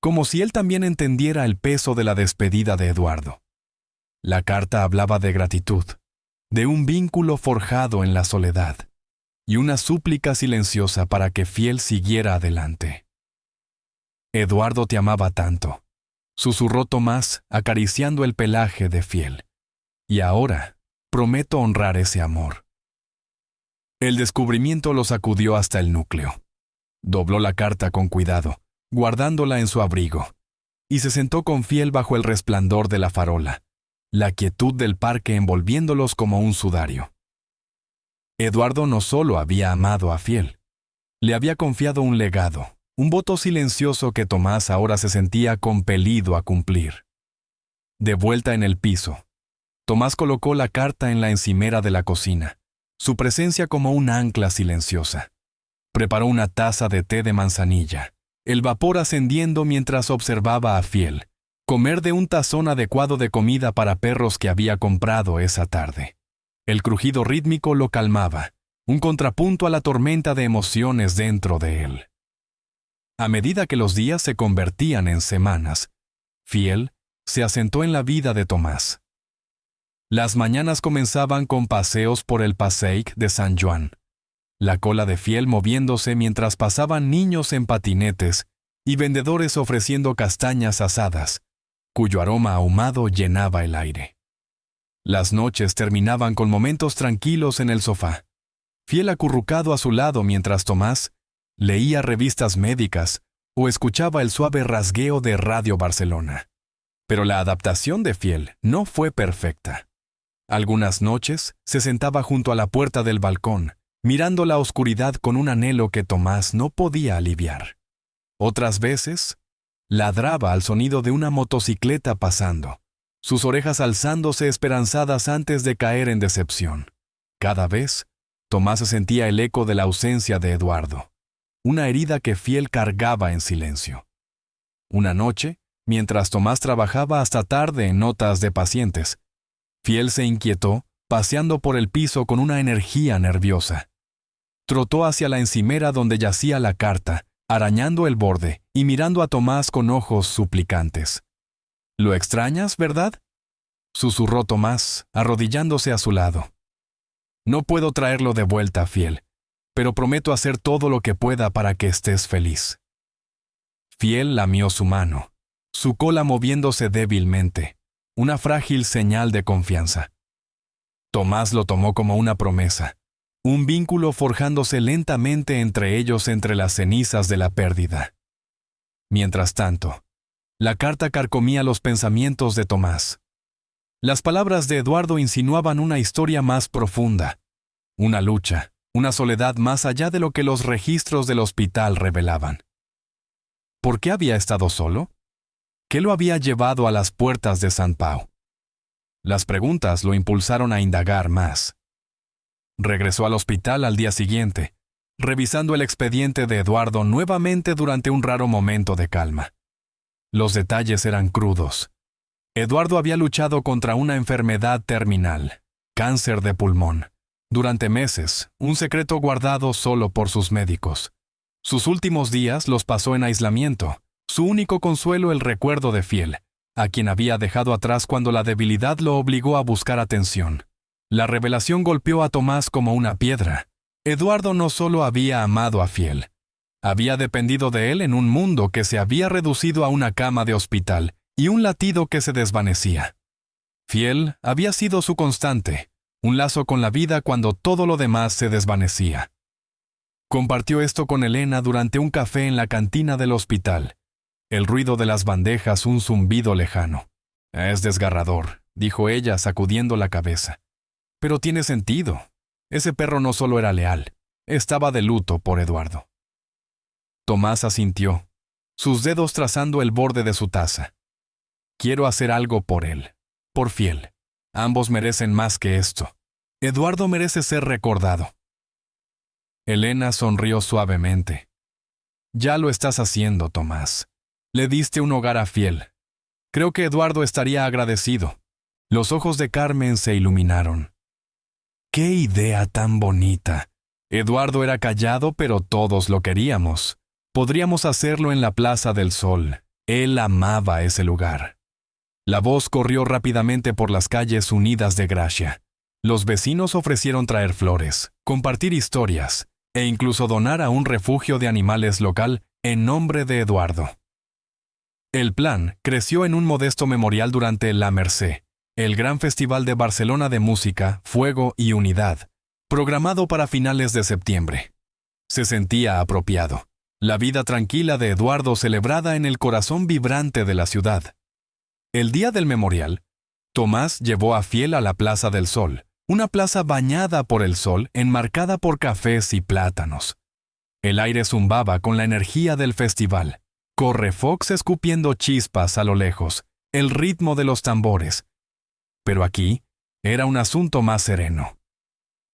como si él también entendiera el peso de la despedida de Eduardo. La carta hablaba de gratitud, de un vínculo forjado en la soledad, y una súplica silenciosa para que Fiel siguiera adelante. Eduardo te amaba tanto, susurró Tomás acariciando el pelaje de Fiel, y ahora prometo honrar ese amor. El descubrimiento lo sacudió hasta el núcleo. Dobló la carta con cuidado, guardándola en su abrigo, y se sentó con Fiel bajo el resplandor de la farola, la quietud del parque envolviéndolos como un sudario. Eduardo no solo había amado a Fiel, le había confiado un legado, un voto silencioso que Tomás ahora se sentía compelido a cumplir. De vuelta en el piso, Tomás colocó la carta en la encimera de la cocina, su presencia como un ancla silenciosa. Preparó una taza de té de manzanilla, el vapor ascendiendo mientras observaba a Fiel comer de un tazón adecuado de comida para perros que había comprado esa tarde. El crujido rítmico lo calmaba, un contrapunto a la tormenta de emociones dentro de él. A medida que los días se convertían en semanas, Fiel se asentó en la vida de Tomás. Las mañanas comenzaban con paseos por el Passage de San Juan, la cola de Fiel moviéndose mientras pasaban niños en patinetes y vendedores ofreciendo castañas asadas, cuyo aroma ahumado llenaba el aire. Las noches terminaban con momentos tranquilos en el sofá, Fiel acurrucado a su lado mientras Tomás leía revistas médicas o escuchaba el suave rasgueo de Radio Barcelona. Pero la adaptación de Fiel no fue perfecta. Algunas noches se sentaba junto a la puerta del balcón, mirando la oscuridad con un anhelo que Tomás no podía aliviar. Otras veces, ladraba al sonido de una motocicleta pasando, sus orejas alzándose esperanzadas antes de caer en decepción. Cada vez, Tomás sentía el eco de la ausencia de Eduardo, una herida que Fiel cargaba en silencio. Una noche, mientras Tomás trabajaba hasta tarde en notas de pacientes, Fiel se inquietó, paseando por el piso con una energía nerviosa. Trotó hacia la encimera donde yacía la carta, arañando el borde y mirando a Tomás con ojos suplicantes. «¿Lo extrañas, verdad?», susurró Tomás, arrodillándose a su lado. «No puedo traerlo de vuelta, Fiel, pero prometo hacer todo lo que pueda para que estés feliz». Fiel lamió su mano, su cola moviéndose débilmente, una frágil señal de confianza. Tomás lo tomó como una promesa, un vínculo forjándose lentamente entre ellos entre las cenizas de la pérdida. Mientras tanto, la carta carcomía los pensamientos de Tomás. Las palabras de Eduardo insinuaban una historia más profunda, una lucha, una soledad más allá de lo que los registros del hospital revelaban. ¿Por qué había estado solo? ¿Qué lo había llevado a las puertas de Sant Pau? Las preguntas lo impulsaron a indagar más. Regresó al hospital al día siguiente, revisando el expediente de Eduardo nuevamente durante un raro momento de calma. Los detalles eran crudos. Eduardo había luchado contra una enfermedad terminal, cáncer de pulmón, durante meses, un secreto guardado solo por sus médicos. Sus últimos días los pasó en aislamiento, su único consuelo el recuerdo de Fiel, a quien había dejado atrás cuando la debilidad lo obligó a buscar atención. La revelación golpeó a Tomás como una piedra. Eduardo no solo había amado a Fiel, había dependido de él en un mundo que se había reducido a una cama de hospital y un latido que se desvanecía. Fiel había sido su constante, un lazo con la vida cuando todo lo demás se desvanecía. Compartió esto con Elena durante un café en la cantina del hospital. El ruido de las bandejas, un zumbido lejano. Es desgarrador, dijo ella, sacudiendo la cabeza. Pero tiene sentido. Ese perro no solo era leal, estaba de luto por Eduardo. Tomás asintió, sus dedos trazando el borde de su taza. Quiero hacer algo por él, por Fiel. Ambos merecen más que esto. Eduardo merece ser recordado. Elena sonrió suavemente. Ya lo estás haciendo, Tomás. Le diste un hogar a Fiel. Creo que Eduardo estaría agradecido. Los ojos de Carmen se iluminaron. ¡Qué idea tan bonita! Eduardo era callado, pero todos lo queríamos. Podríamos hacerlo en la Plaza del Sol. Él amaba ese lugar. La voz corrió rápidamente por las calles unidas de Gracia. Los vecinos ofrecieron traer flores, compartir historias e incluso donar a un refugio de animales local en nombre de Eduardo. El plan creció en un modesto memorial durante La Merced, el gran festival de Barcelona de música, fuego y unidad, programado para finales de septiembre. Se sentía apropiado. La vida tranquila de Eduardo celebrada en el corazón vibrante de la ciudad. El día del memorial, Tomás llevó a Fiel a la Plaza del Sol, una plaza bañada por el sol, enmarcada por cafés y plátanos. El aire zumbaba con la energía del festival. Correfox escupiendo chispas a lo lejos, el ritmo de los tambores. Pero aquí era un asunto más sereno.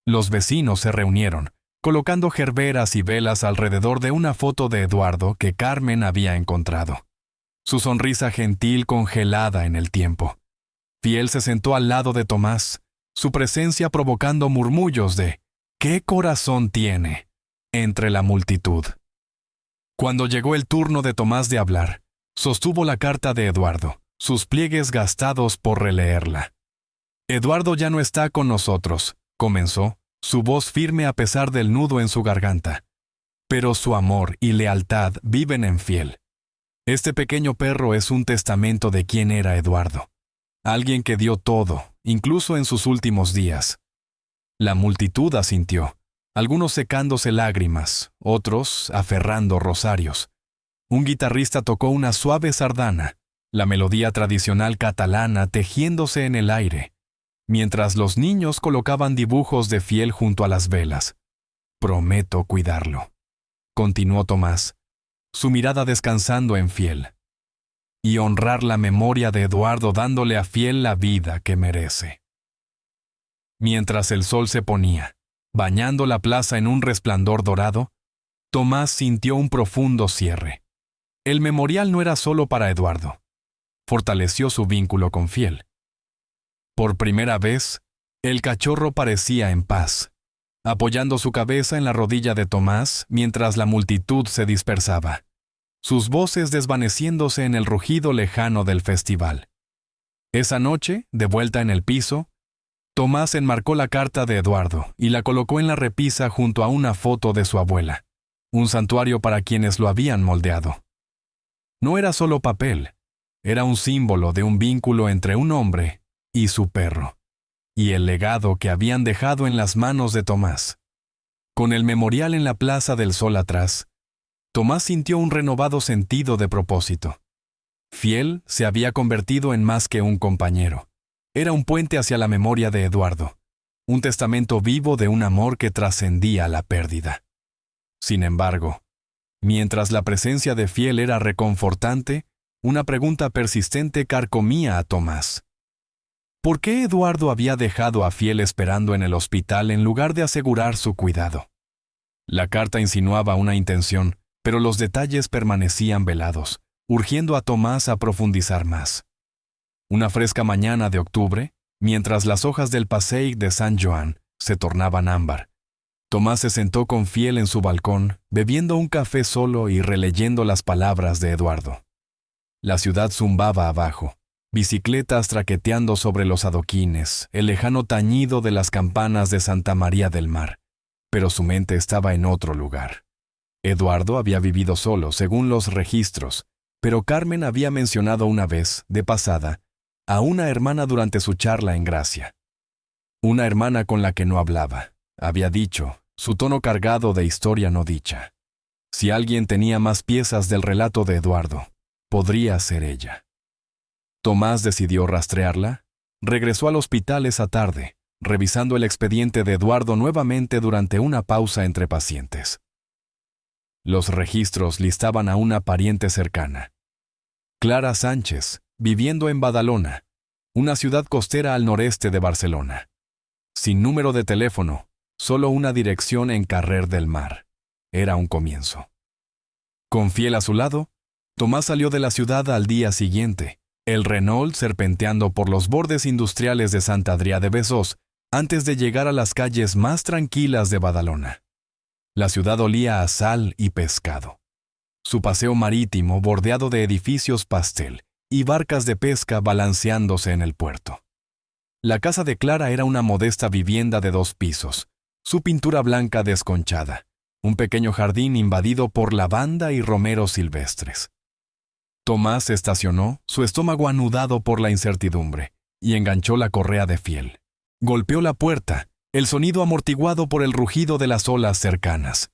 Los vecinos se reunieron, colocando gerberas y velas alrededor de una foto de Eduardo que Carmen había encontrado. Su sonrisa gentil congelada en el tiempo. Fiel se sentó al lado de Tomás, su presencia provocando murmullos de «¿Qué corazón tiene?» entre la multitud. Cuando llegó el turno de Tomás de hablar, sostuvo la carta de Eduardo, sus pliegues gastados por releerla. «Eduardo ya no está con nosotros», comenzó, su voz firme a pesar del nudo en su garganta. «Pero su amor y lealtad viven en Fiel. Este pequeño perro es un testamento de quién era Eduardo. Alguien que dio todo, incluso en sus últimos días». La multitud asintió, algunos secándose lágrimas, otros aferrando rosarios. Un guitarrista tocó una suave sardana, la melodía tradicional catalana tejiéndose en el aire, mientras los niños colocaban dibujos de Fiel junto a las velas. «Prometo cuidarlo», continuó Tomás, su mirada descansando en Fiel, «y honrar la memoria de Eduardo dándole a Fiel la vida que merece». Mientras el sol se ponía, bañando la plaza en un resplandor dorado, Tomás sintió un profundo cierre. El memorial no era solo para Eduardo. Fortaleció su vínculo con Fiel. Por primera vez, el cachorro parecía en paz, apoyando su cabeza en la rodilla de Tomás mientras la multitud se dispersaba, sus voces desvaneciéndose en el rugido lejano del festival. Esa noche, de vuelta en el piso, Tomás enmarcó la carta de Eduardo y la colocó en la repisa junto a una foto de su abuela, un santuario para quienes lo habían moldeado. No era solo papel, era un símbolo de un vínculo entre un hombre y su perro, y el legado que habían dejado en las manos de Tomás. Con el memorial en la Plaza del Sol atrás, Tomás sintió un renovado sentido de propósito. Fiel se había convertido en más que un compañero. Era un puente hacia la memoria de Eduardo, un testamento vivo de un amor que trascendía la pérdida. Sin embargo, mientras la presencia de Fiel era reconfortante, una pregunta persistente carcomía a Tomás. ¿Por qué Eduardo había dejado a Fiel esperando en el hospital en lugar de asegurar su cuidado? La carta insinuaba una intención, pero los detalles permanecían velados, urgiendo a Tomás a profundizar más. Una fresca mañana de octubre, mientras las hojas del Passeig de San Joan se tornaban ámbar, Tomás se sentó con Fiel en su balcón, bebiendo un café solo y releyendo las palabras de Eduardo. La ciudad zumbaba abajo, bicicletas traqueteando sobre los adoquines, el lejano tañido de las campanas de Santa María del Mar, pero su mente estaba en otro lugar. Eduardo había vivido solo, según los registros, pero Carmen había mencionado una vez, de pasada, a una hermana durante su charla en Gracia. Una hermana con la que no hablaba, había dicho, su tono cargado de historia no dicha. Si alguien tenía más piezas del relato de Eduardo, podría ser ella. Tomás decidió rastrearla. Regresó al hospital esa tarde, revisando el expediente de Eduardo nuevamente durante una pausa entre pacientes. Los registros listaban a una pariente cercana. Clara Sánchez, viviendo en Badalona, una ciudad costera al noreste de Barcelona. Sin número de teléfono, solo una dirección en Carrer del Mar. Era un comienzo. Con Fiel a su lado, Tomás salió de la ciudad al día siguiente, el Renault serpenteando por los bordes industriales de Sant Adrià de Besós antes de llegar a las calles más tranquilas de Badalona. La ciudad olía a sal y pescado. Su paseo marítimo bordeado de edificios pastel y barcas de pesca balanceándose en el puerto. La casa de Clara era una modesta vivienda de 2 pisos, su pintura blanca desconchada, un pequeño jardín invadido por lavanda y romeros silvestres. Tomás se estacionó, su estómago anudado por la incertidumbre, y enganchó la correa de Fiel. Golpeó la puerta, el sonido amortiguado por el rugido de las olas cercanas.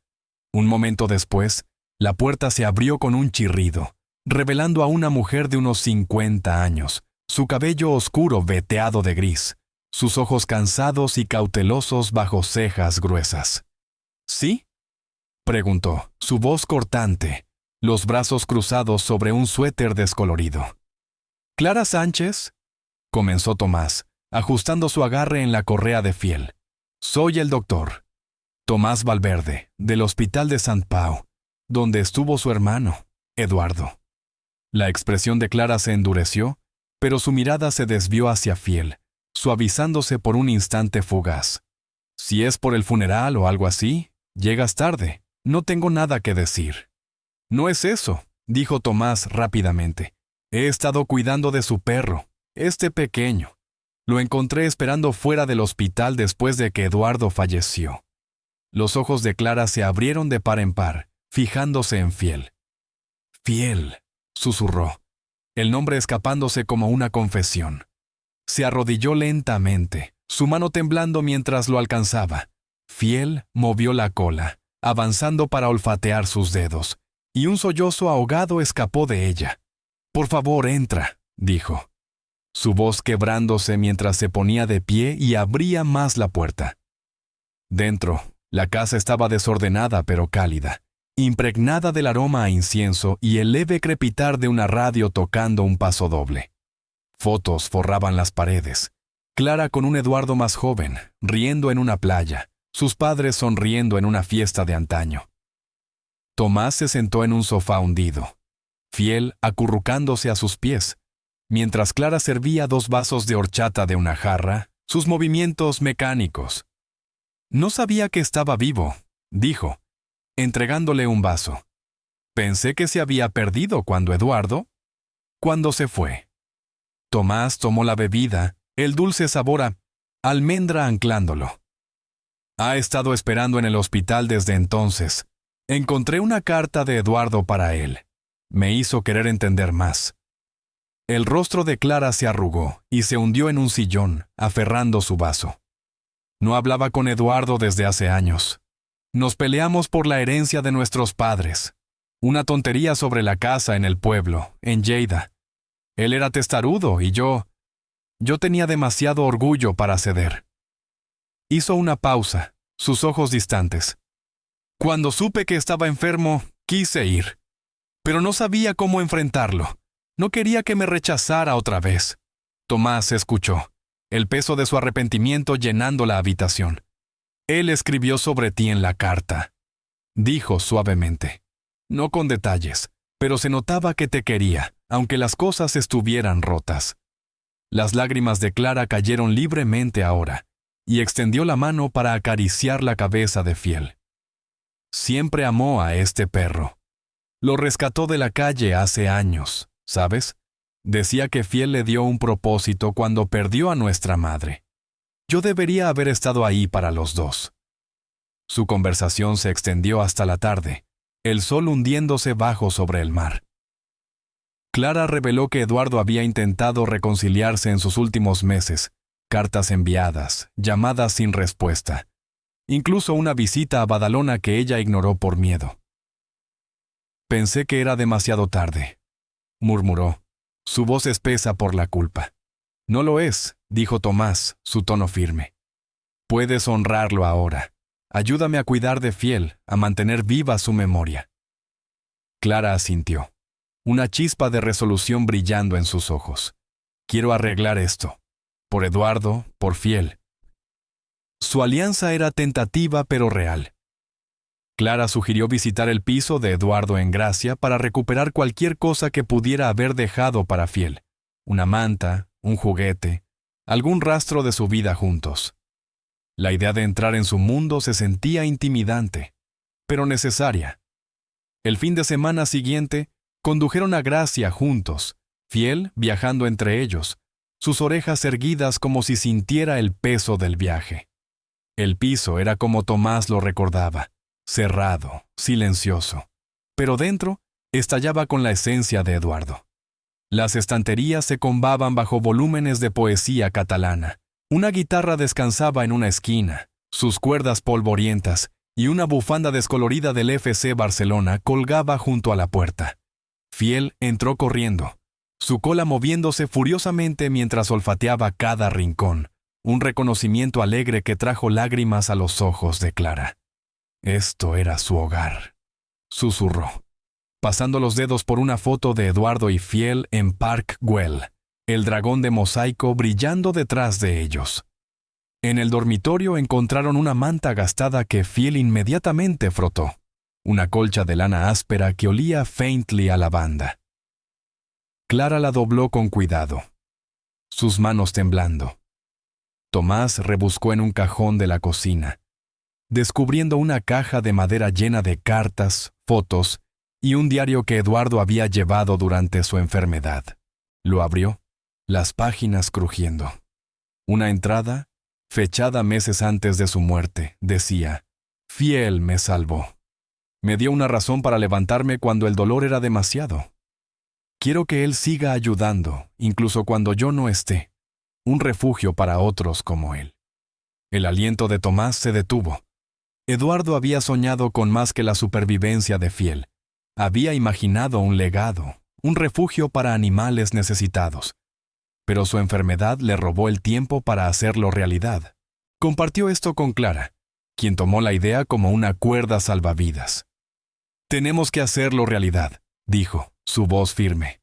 Un momento después, la puerta se abrió con un chirrido, revelando a una mujer de unos 50 años, su cabello oscuro veteado de gris, sus ojos cansados y cautelosos bajo cejas gruesas. ¿Sí?, preguntó, su voz cortante, los brazos cruzados sobre un suéter descolorido. «¿Clara Sánchez?», comenzó Tomás, ajustando su agarre en la correa de Fiel. «Soy el doctor Tomás Valverde, del Hospital de Sant Pau, donde estuvo su hermano, Eduardo». La expresión de Clara se endureció, pero su mirada se desvió hacia Fiel, suavizándose por un instante fugaz. «Si es por el funeral o algo así, llegas tarde. No tengo nada que decir». «No es eso», dijo Tomás rápidamente. «He estado cuidando de su perro, este pequeño. Lo encontré esperando fuera del hospital después de que Eduardo falleció». Los ojos de Clara se abrieron de par en par, fijándose en Fiel. «Fiel», susurró, el nombre escapándose como una confesión. Se arrodilló lentamente, su mano temblando mientras lo alcanzaba. Fiel movió la cola, avanzando para olfatear sus dedos, y un sollozo ahogado escapó de ella. «Por favor, entra», dijo, su voz quebrándose mientras se ponía de pie y abría más la puerta. Dentro, la casa estaba desordenada pero cálida, impregnada del aroma a incienso y el leve crepitar de una radio tocando un pasodoble. Fotos forraban las paredes. Clara con un Eduardo más joven, riendo en una playa, sus padres sonriendo en una fiesta de antaño. Tomás se sentó en un sofá hundido, Fiel acurrucándose a sus pies, mientras Clara servía 2 vasos de horchata de una jarra, sus movimientos mecánicos. «No sabía que estaba vivo», dijo, entregándole un vaso. «Pensé que se había perdido cuando se fue». Tomás tomó la bebida, el dulce sabor a almendra anclándolo. «Ha estado esperando en el hospital desde entonces. Encontré una carta de Eduardo para él. Me hizo querer entender más». El rostro de Clara se arrugó y se hundió en un sillón, aferrando su vaso. «No hablaba con Eduardo desde hace años. Nos peleamos por la herencia de nuestros padres. Una tontería sobre la casa en el pueblo, en Lleida. Él era testarudo y yo tenía demasiado orgullo para ceder». Hizo una pausa, sus ojos distantes. «Cuando supe que estaba enfermo, quise ir. Pero no sabía cómo enfrentarlo. No quería que me rechazara otra vez». Tomás escuchó, el peso de su arrepentimiento llenando la habitación. «Él escribió sobre ti en la carta», dijo suavemente. No con detalles, pero se notaba que te quería, aunque las cosas estuvieran rotas. Las lágrimas de Clara cayeron libremente ahora, y extendió la mano para acariciar la cabeza de Fiel. Siempre amó a este perro. Lo rescató de la calle hace años, ¿sabes? Decía que Fiel le dio un propósito cuando perdió a nuestra madre. Yo debería haber estado ahí para los 2. Su conversación se extendió hasta la tarde, el sol hundiéndose bajo sobre el mar. Clara reveló que Eduardo había intentado reconciliarse en sus últimos meses, cartas enviadas, llamadas sin respuesta. incluso una visita a Badalona que ella ignoró por miedo. Pensé que era demasiado tarde, murmuró, su voz espesa por la culpa. No lo es, dijo Tomás, su tono firme. Puedes honrarlo ahora. Ayúdame a cuidar de Fiel, a mantener viva su memoria. Clara asintió, una chispa de resolución brillando en sus ojos. Quiero arreglar esto. Por Eduardo, por Fiel. Su alianza era tentativa pero real. Clara sugirió visitar el piso de Eduardo en Gracia para recuperar cualquier cosa que pudiera haber dejado para Fiel. Una manta, un juguete, algún rastro de su vida juntos. La idea de entrar en su mundo se sentía intimidante, pero necesaria. El fin de semana siguiente, condujeron a Gracia juntos, Fiel viajando entre ellos, sus orejas erguidas como si sintiera el peso del viaje. El piso era como Tomás lo recordaba, cerrado, silencioso, pero dentro estallaba con la esencia de Eduardo. Las estanterías se combaban bajo volúmenes de poesía catalana. Una guitarra descansaba en una esquina, sus cuerdas polvorientas, y una bufanda descolorida del FC Barcelona colgaba junto a la puerta. Fiel entró corriendo, su cola moviéndose furiosamente mientras olfateaba cada rincón, un reconocimiento alegre que trajo lágrimas a los ojos de Clara. Esto era su hogar, susurró, pasando los dedos por una foto de Eduardo y Fiel en Park Güell, el dragón de mosaico brillando detrás de ellos. En el dormitorio encontraron una manta gastada que Fiel inmediatamente frotó, una colcha de lana áspera que olía faintly a lavanda. Clara la dobló con cuidado, sus manos temblando. Tomás rebuscó en un cajón de la cocina, descubriendo una caja de madera llena de cartas, fotos y un diario que Eduardo había llevado durante su enfermedad. Lo abrió, las páginas crujiendo. Una entrada, fechada meses antes de su muerte, decía: Fiel me salvó. Me dio una razón para levantarme cuando el dolor era demasiado. Quiero que él siga ayudando, incluso cuando yo no esté. Un refugio para otros como él. El aliento de Tomás se detuvo. Eduardo había soñado con más que la supervivencia de Fiel. Había imaginado un legado, un refugio para animales necesitados. Pero su enfermedad le robó el tiempo para hacerlo realidad. Compartió esto con Clara, quien tomó la idea como una cuerda salvavidas. Tenemos que hacerlo realidad, dijo, su voz firme.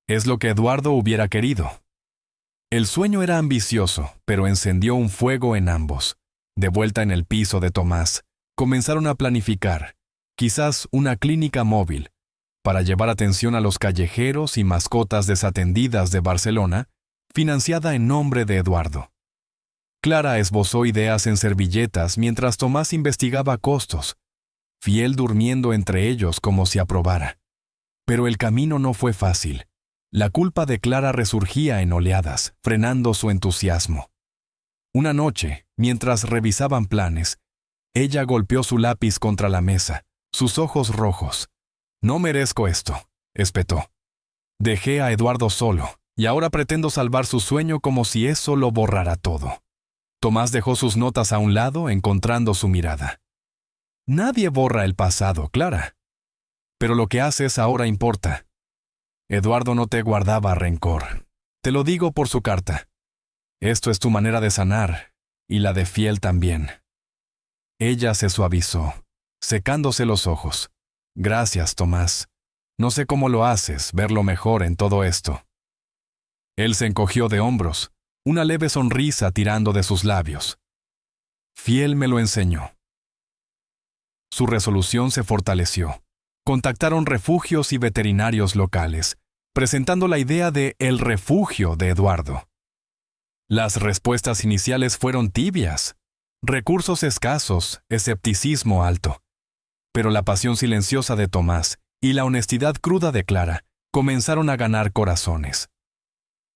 Es lo que Eduardo hubiera querido. El sueño era ambicioso, pero encendió un fuego en ambos. De vuelta en el piso de Tomás, comenzaron a planificar, quizás una clínica móvil, para llevar atención a los callejeros y mascotas desatendidas de Barcelona, financiada en nombre de Eduardo. Clara esbozó ideas en servilletas mientras Tomás investigaba costos, Fiel durmiendo entre ellos como si aprobara. Pero el camino no fue fácil. La culpa de Clara resurgía en oleadas, frenando su entusiasmo. Una noche, mientras revisaban planes, ella golpeó su lápiz contra la mesa, sus ojos rojos. No merezco esto, espetó. Dejé a Eduardo solo, y ahora pretendo salvar su sueño como si eso lo borrara todo. Tomás dejó sus notas a un lado, encontrando su mirada. Nadie borra el pasado, Clara. Pero lo que haces ahora importa. Eduardo no te guardaba rencor. Te lo digo por su carta. Esto es tu manera de sanar, y la de Fiel también. Ella se suavizó, secándose los ojos. Gracias, Tomás. No sé cómo lo haces, verlo mejor en todo esto. Él se encogió de hombros, una leve sonrisa tirando de sus labios. Fiel me lo enseñó. Su resolución se fortaleció. Contactaron refugios y veterinarios locales, presentando la idea de el refugio de Eduardo. Las respuestas iniciales fueron tibias, recursos escasos, escepticismo alto. Pero la pasión silenciosa de Tomás y la honestidad cruda de Clara comenzaron a ganar corazones.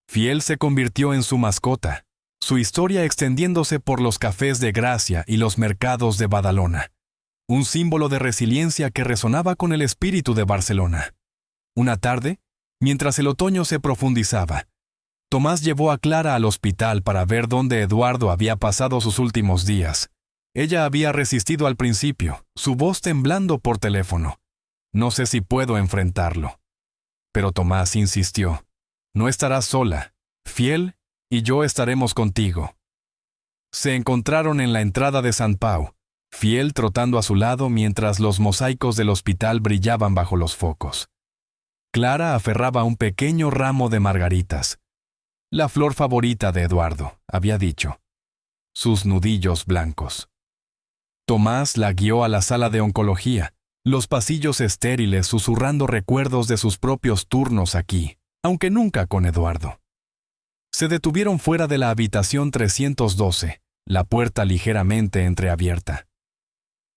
Fiel se convirtió en su mascota, su historia extendiéndose por los cafés de Gracia y los mercados de Badalona. Un símbolo de resiliencia que resonaba con el espíritu de Barcelona. Una tarde, mientras el otoño se profundizaba, Tomás llevó a Clara al hospital para ver dónde Eduardo había pasado sus últimos días. Ella había resistido al principio, su voz temblando por teléfono. No sé si puedo enfrentarlo. Pero Tomás insistió. No estarás sola. Fiel y yo estaremos contigo. Se encontraron en la entrada de Sant Pau, Fiel trotando a su lado mientras los mosaicos del hospital brillaban bajo los focos. Clara aferraba un pequeño ramo de margaritas. La flor favorita de Eduardo, había dicho. Sus nudillos blancos. Tomás la guió a la sala de oncología, los pasillos estériles susurrando recuerdos de sus propios turnos aquí, aunque nunca con Eduardo. Se detuvieron fuera de la habitación 312, la puerta ligeramente entreabierta.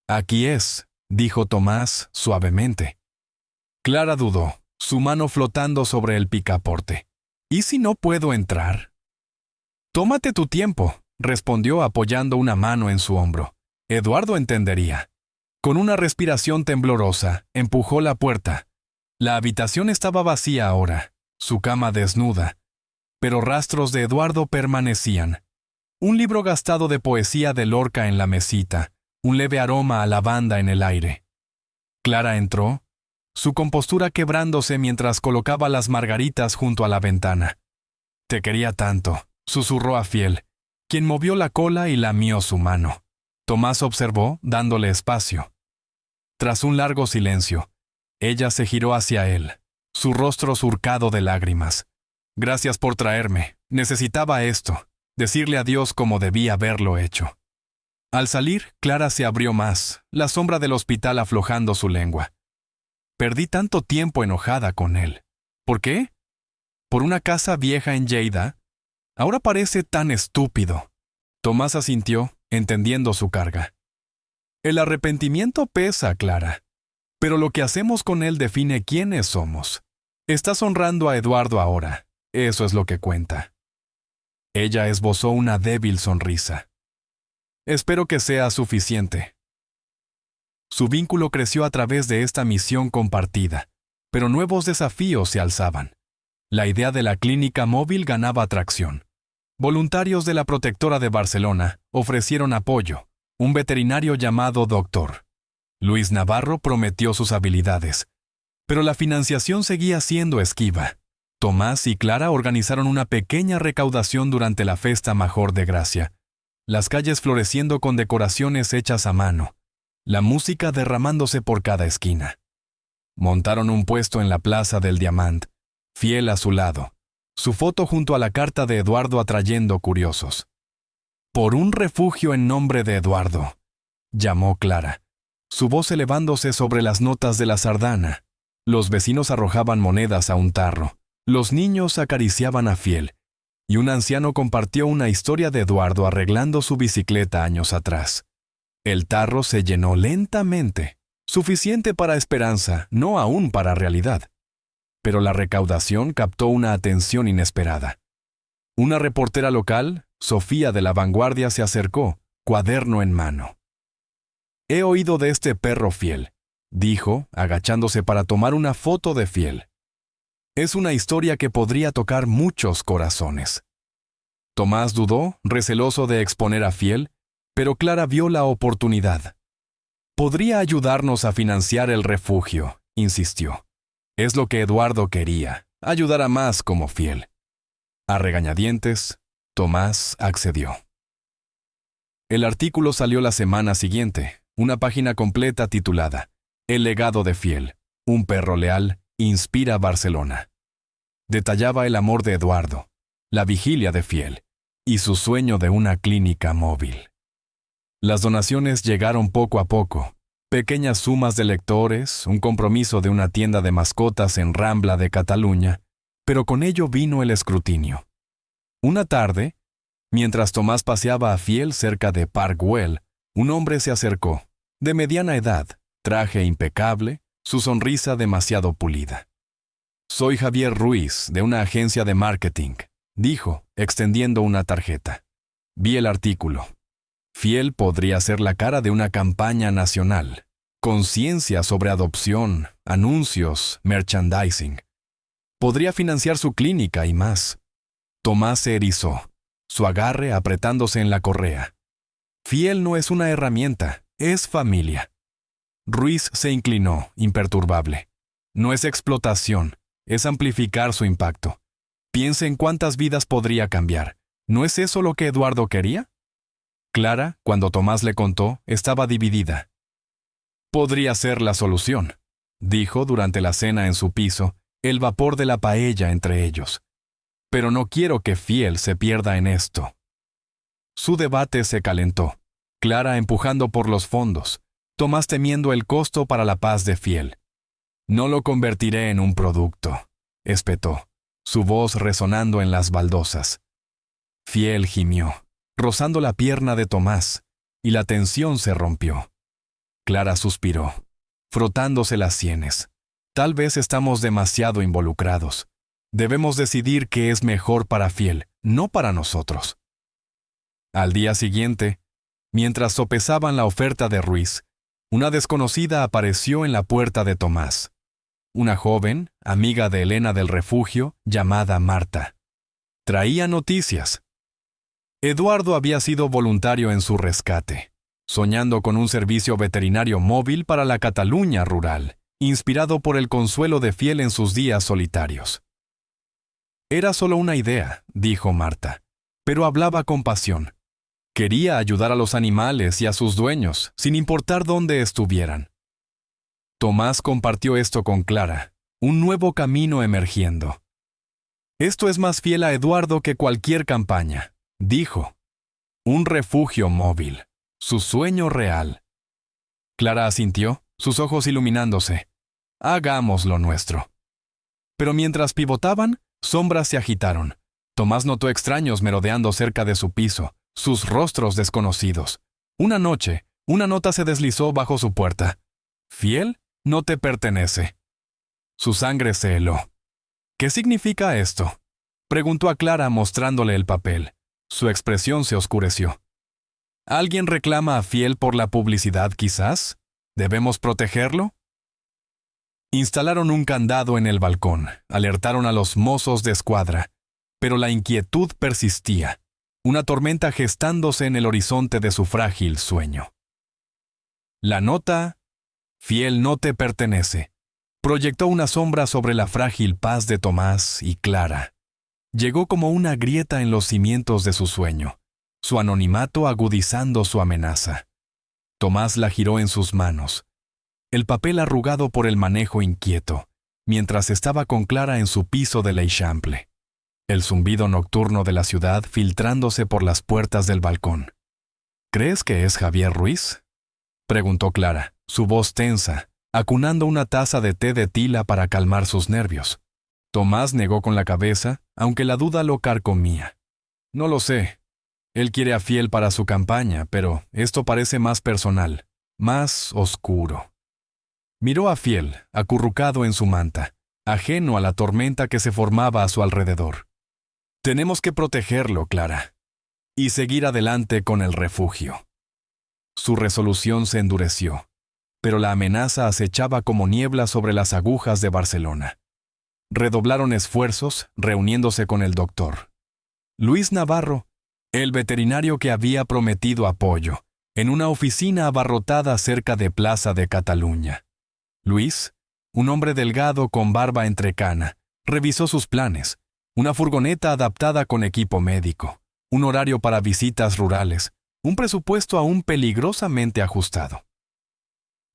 «Aquí es», dijo Tomás suavemente. Clara dudó, su mano flotando sobre el picaporte. «¿Y si no puedo entrar?» «Tómate tu tiempo», respondió apoyando una mano en su hombro. Eduardo entendería. Con una respiración temblorosa, empujó la puerta. La habitación estaba vacía ahora, su cama desnuda, pero rastros de Eduardo permanecían. Un libro gastado de poesía de Lorca en la mesita, un leve aroma a lavanda en el aire. Clara entró, su compostura quebrándose mientras colocaba las margaritas junto a la ventana. «Te quería tanto», susurró a Fiel, quien movió la cola y lamió su mano. Tomás observó, dándole espacio. Tras un largo silencio, ella se giró hacia él, su rostro surcado de lágrimas. «Gracias por traerme. Necesitaba esto, decirle adiós como debía haberlo hecho». Al salir, Clara se abrió más, la sombra del hospital aflojando su lengua. «Perdí tanto tiempo enojada con él. ¿Por qué? ¿Por una casa vieja en Lleida? Ahora parece tan estúpido». Tomás asintió, entendiendo su carga. «El arrepentimiento pesa, Clara, pero lo que hacemos con él define quiénes somos. Estás honrando a Eduardo ahora, eso es lo que cuenta». Ella esbozó una débil sonrisa. «Espero que sea suficiente». Su vínculo creció a través de esta misión compartida, pero nuevos desafíos se alzaban. La idea de la clínica móvil ganaba atracción. Voluntarios de la Protectora de Barcelona ofrecieron apoyo. Un veterinario llamado Dr. Luis Navarro prometió sus habilidades. Pero la financiación seguía siendo esquiva. Tomás y Clara organizaron una pequeña recaudación durante la Festa Major de Gracia. Las calles floreciendo con decoraciones hechas a mano. La música derramándose por cada esquina. Montaron un puesto en la Plaza del Diamant, Fiel a su lado. Su foto junto a la carta de Eduardo atrayendo curiosos. «Por un refugio en nombre de Eduardo», llamó Clara, su voz elevándose sobre las notas de la sardana. Los vecinos arrojaban monedas a un tarro, los niños acariciaban a Fiel, y un anciano compartió una historia de Eduardo arreglando su bicicleta años atrás. El tarro se llenó lentamente, suficiente para esperanza, no aún para realidad. Pero la recaudación captó una atención inesperada. Una reportera local, Sofía de La Vanguardia, se acercó, cuaderno en mano. «He oído de este perro Fiel», dijo, agachándose para tomar una foto de Fiel. «Es una historia que podría tocar muchos corazones». Tomás dudó, receloso de exponer a Fiel, pero Clara vio la oportunidad. «Podría ayudarnos a financiar el refugio», insistió. Es lo que Eduardo quería, ayudar a más como Fiel. A regañadientes, Tomás accedió. El artículo salió la semana siguiente, una página completa titulada «El legado de Fiel, un perro leal, inspira Barcelona». Detallaba el amor de Eduardo, la vigilia de Fiel y su sueño de una clínica móvil. Las donaciones llegaron poco a poco. Pequeñas sumas de lectores, un compromiso de una tienda de mascotas en Rambla de Cataluña, pero con ello vino el escrutinio. Una tarde, mientras Tomás paseaba a Fiel cerca de Park Güell, un hombre se acercó, de mediana edad, traje impecable, su sonrisa demasiado pulida. «Soy Javier Ruiz, de una agencia de marketing», dijo, extendiendo una tarjeta. Vi el artículo. Fiel podría ser la cara de una campaña nacional. Conciencia sobre adopción, anuncios, merchandising. Podría financiar su clínica y más. Tomás se erizó, su agarre apretándose en la correa. Fiel no es una herramienta, es familia. Ruiz se inclinó, imperturbable. No es explotación, es amplificar su impacto. Piense en cuántas vidas podría cambiar. ¿No es eso lo que Eduardo quería? Clara, cuando Tomás le contó, estaba dividida. Podría ser la solución, dijo durante la cena en su piso, el vapor de la paella entre ellos. Pero no quiero que Fiel se pierda en esto. Su debate se calentó, Clara empujando por los fondos, Tomás temiendo el costo para la paz de Fiel. No lo convertiré en un producto, espetó, su voz resonando en las baldosas. Fiel gimió, rozando la pierna de Tomás, y la tensión se rompió. Clara suspiró, frotándose las sienes. Tal vez estamos demasiado involucrados. Debemos decidir qué es mejor para Fiel, no para nosotros. Al día siguiente, mientras sopesaban la oferta de Ruiz, una desconocida apareció en la puerta de Tomás. Una joven, amiga de Elena del refugio, llamada Marta. Traía noticias. Eduardo había sido voluntario en su rescate, soñando con un servicio veterinario móvil para la Cataluña rural, inspirado por el consuelo de Fiel en sus días solitarios. Era solo una idea, dijo Marta, pero hablaba con pasión. Quería ayudar a los animales y a sus dueños, sin importar dónde estuvieran. Tomás compartió esto con Clara, un nuevo camino emergiendo. Esto es más fiel a Eduardo que cualquier campaña, dijo. Un refugio móvil, su sueño real. Clara asintió, sus ojos iluminándose. Hagamos lo nuestro. Pero mientras pivotaban, sombras se agitaron. Tomás notó extraños merodeando cerca de su piso, sus rostros desconocidos. Una noche, una nota se deslizó bajo su puerta. Fiel no te pertenece. Su sangre se heló. ¿Qué significa esto? Preguntó a Clara mostrándole el papel. Su expresión se oscureció. ¿Alguien reclama a Fiel por la publicidad, quizás? ¿Debemos protegerlo? Instalaron un candado en el balcón, alertaron a los mozos de escuadra, pero la inquietud persistía, una tormenta gestándose en el horizonte de su frágil sueño. La nota, Fiel no te pertenece, proyectó una sombra sobre la frágil paz de Tomás y Clara. Llegó como una grieta en los cimientos de su sueño, su anonimato agudizando su amenaza. Tomás la giró en sus manos, el papel arrugado por el manejo inquieto, mientras estaba con Clara en su piso de l'Eixample. El zumbido nocturno de la ciudad filtrándose por las puertas del balcón. ¿Crees que es Javier Ruiz? Preguntó Clara, su voz tensa, acunando una taza de té de tila para calmar sus nervios. Tomás negó con la cabeza, aunque la duda lo carcomía. No lo sé. Él quiere a Fiel para su campaña, pero esto parece más personal, más oscuro. Miró a Fiel, acurrucado en su manta, ajeno a la tormenta que se formaba a su alrededor. Tenemos que protegerlo, Clara, y seguir adelante con el refugio. Su resolución se endureció, pero la amenaza acechaba como niebla sobre las agujas de Barcelona. Redoblaron esfuerzos, reuniéndose con el doctor. Luis Navarro, el veterinario que había prometido apoyo, en una oficina abarrotada cerca de Plaza de Cataluña. Luis, un hombre delgado con barba entrecana, revisó sus planes, una furgoneta adaptada con equipo médico, un horario para visitas rurales, un presupuesto aún peligrosamente ajustado.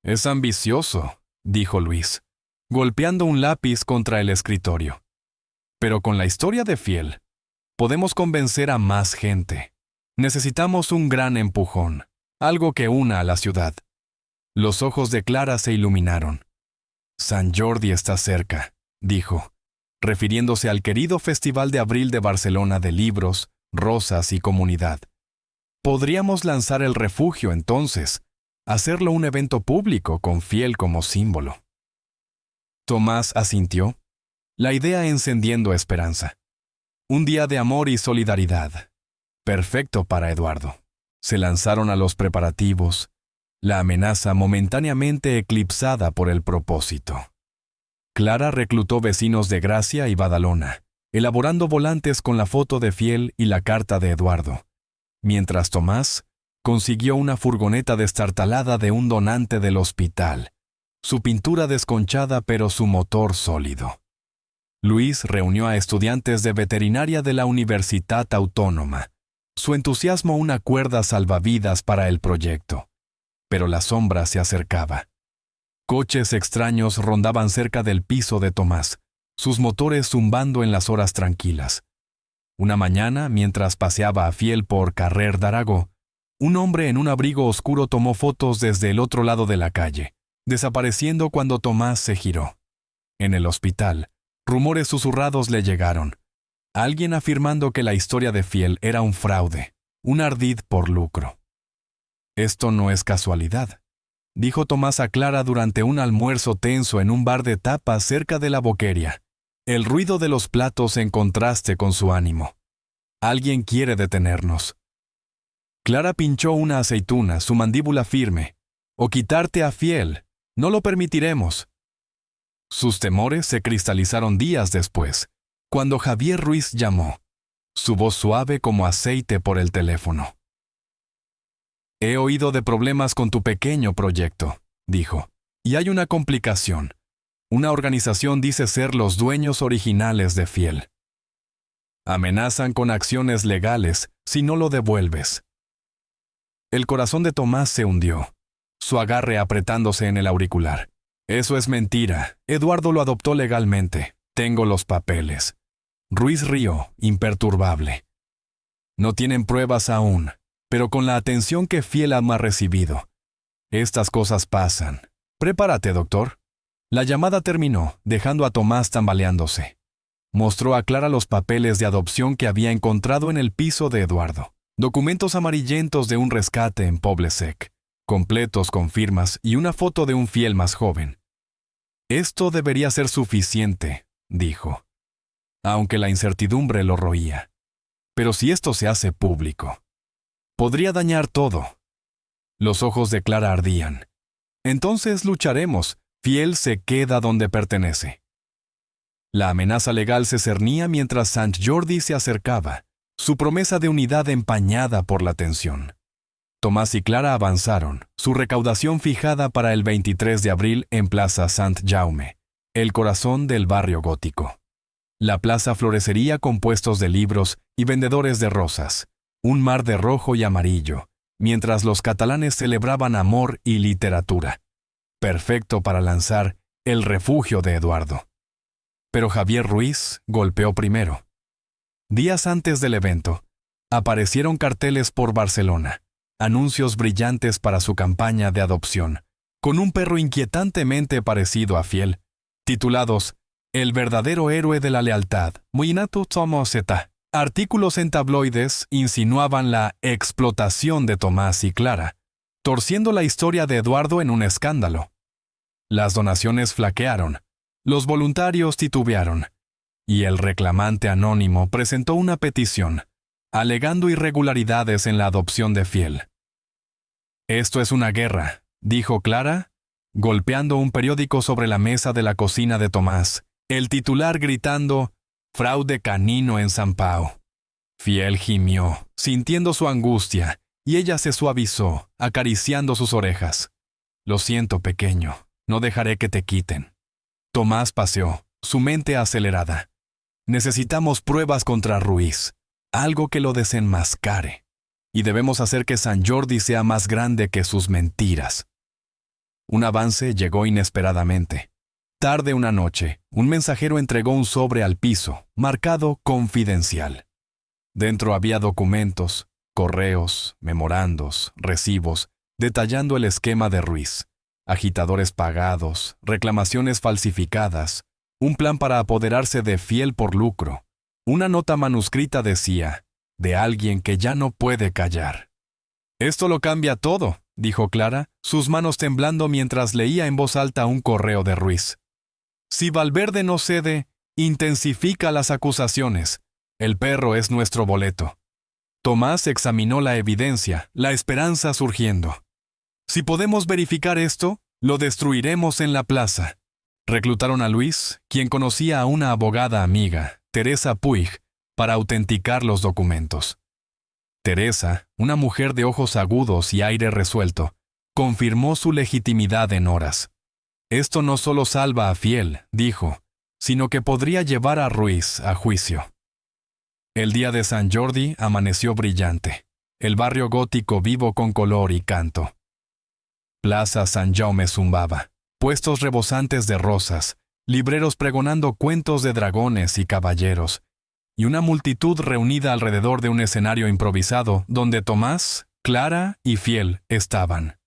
Es ambicioso, dijo Luis, golpeando un lápiz contra el escritorio. Pero con la historia de Fiel, podemos convencer a más gente. Necesitamos un gran empujón, algo que una a la ciudad. Los ojos de Clara se iluminaron. Sant Jordi está cerca, dijo, refiriéndose al querido Festival de Abril de Barcelona de libros, rosas y comunidad. Podríamos lanzar el refugio entonces, hacerlo un evento público con Fiel como símbolo. Tomás asintió, la idea encendiendo esperanza. Un día de amor y solidaridad. Perfecto para Eduardo. Se lanzaron a los preparativos, la amenaza momentáneamente eclipsada por el propósito. Clara reclutó vecinos de Gracia y Badalona, elaborando volantes con la foto de Fiel y la carta de Eduardo, mientras Tomás consiguió una furgoneta destartalada de un donante del hospital, su pintura desconchada pero su motor sólido. Luis reunió a estudiantes de veterinaria de la Universitat Autónoma. Su entusiasmo una cuerda salvavidas para el proyecto. Pero la sombra se acercaba. Coches extraños rondaban cerca del piso de Tomás, sus motores zumbando en las horas tranquilas. Una mañana, mientras paseaba a Fiel por Carrer d'Aragó, un hombre en un abrigo oscuro tomó fotos desde el otro lado de la calle, desapareciendo cuando Tomás se giró. En el hospital, rumores susurrados le llegaron. Alguien afirmando que la historia de Fiel era un fraude, un ardid por lucro. «Esto no es casualidad», dijo Tomás a Clara durante un almuerzo tenso en un bar de tapas cerca de la Boqueria, el ruido de los platos en contraste con su ánimo. «Alguien quiere detenernos». Clara pinchó una aceituna, su mandíbula firme. «O quitarte a Fiel. No lo permitiremos». Sus temores se cristalizaron días después, cuando Javier Ruiz llamó, su voz suave como aceite por el teléfono. «He oído de problemas con tu pequeño proyecto», dijo, «y hay una complicación. Una organización dice ser los dueños originales de Fiel. Amenazan con acciones legales si no lo devuelves». El corazón de Tomás se hundió, su agarre apretándose en el auricular. «Eso es mentira. Eduardo lo adoptó legalmente. Tengo los papeles». Ruiz rió, imperturbable. «No tienen pruebas aún, pero con la atención que Fiel ha recibido. Estas cosas pasan. Prepárate, doctor». La llamada terminó, dejando a Tomás tambaleándose. Mostró a Clara los papeles de adopción que había encontrado en el piso de Eduardo. Documentos amarillentos de un rescate en Poble Sec, completos con firmas y una foto de un Fiel más joven. «Esto debería ser suficiente», dijo, aunque la incertidumbre lo roía. «Pero si esto se hace público, podría dañar todo». Los ojos de Clara ardían. «Entonces lucharemos. Fiel se queda donde pertenece». La amenaza legal se cernía mientras Sant Jordi se acercaba, su promesa de unidad empañada por la tensión. Tomás y Clara avanzaron, su recaudación fijada para el 23 de abril en Plaza Sant Jaume, el corazón del barrio gótico. La plaza florecería con puestos de libros y vendedores de rosas, un mar de rojo y amarillo, mientras los catalanes celebraban amor y literatura. Perfecto para lanzar El refugio de Eduardo. Pero Javier Ruiz golpeó primero. Días antes del evento, aparecieron carteles por Barcelona, anuncios brillantes para su campaña de adopción, con un perro inquietantemente parecido a Fiel, titulados «El verdadero héroe de la lealtad, Muinatu Tomoseta». Artículos en tabloides insinuaban la explotación de Tomás y Clara, torciendo la historia de Eduardo en un escándalo. Las donaciones flaquearon, los voluntarios titubearon, y el reclamante anónimo presentó una petición, alegando irregularidades en la adopción de Fiel. «Esto es una guerra», dijo Clara, golpeando un periódico sobre la mesa de la cocina de Tomás, el titular gritando «Fraude canino en San Pau». Fiel gimió, sintiendo su angustia, y ella se suavizó, acariciando sus orejas. «Lo siento, pequeño, no dejaré que te quiten». Tomás paseó, su mente acelerada. «Necesitamos pruebas contra Ruiz, algo que lo desenmascare. Y debemos hacer que Sant Jordi sea más grande que sus mentiras». Un avance llegó inesperadamente. Tarde una noche, un mensajero entregó un sobre al piso, marcado «Confidencial». Dentro había documentos, correos, memorandos, recibos, detallando el esquema de Ruiz, agitadores pagados, reclamaciones falsificadas, un plan para apoderarse de Fiel por lucro. Una nota manuscrita decía, de alguien que ya no puede callar. «Esto lo cambia todo», dijo Clara, sus manos temblando mientras leía en voz alta un correo de Ruiz. «Si Valverde no cede, intensifica las acusaciones. El perro es nuestro boleto». Tomás examinó la evidencia, la esperanza surgiendo. «Si podemos verificar esto, lo destruiremos en la plaza». Reclutaron a Luis, quien conocía a una abogada amiga, Teresa Puig, para autenticar los documentos. Teresa, una mujer de ojos agudos y aire resuelto, confirmó su legitimidad en horas. Esto no solo salva a Fiel, dijo, sino que podría llevar a Ruiz a juicio. El día de San Jordi amaneció brillante, el barrio gótico vivo con color y canto. Plaza San Jaume zumbaba, puestos rebosantes de rosas, libreros pregonando cuentos de dragones y caballeros, y una multitud reunida alrededor de un escenario improvisado donde Tomás, Clara y Fiel estaban.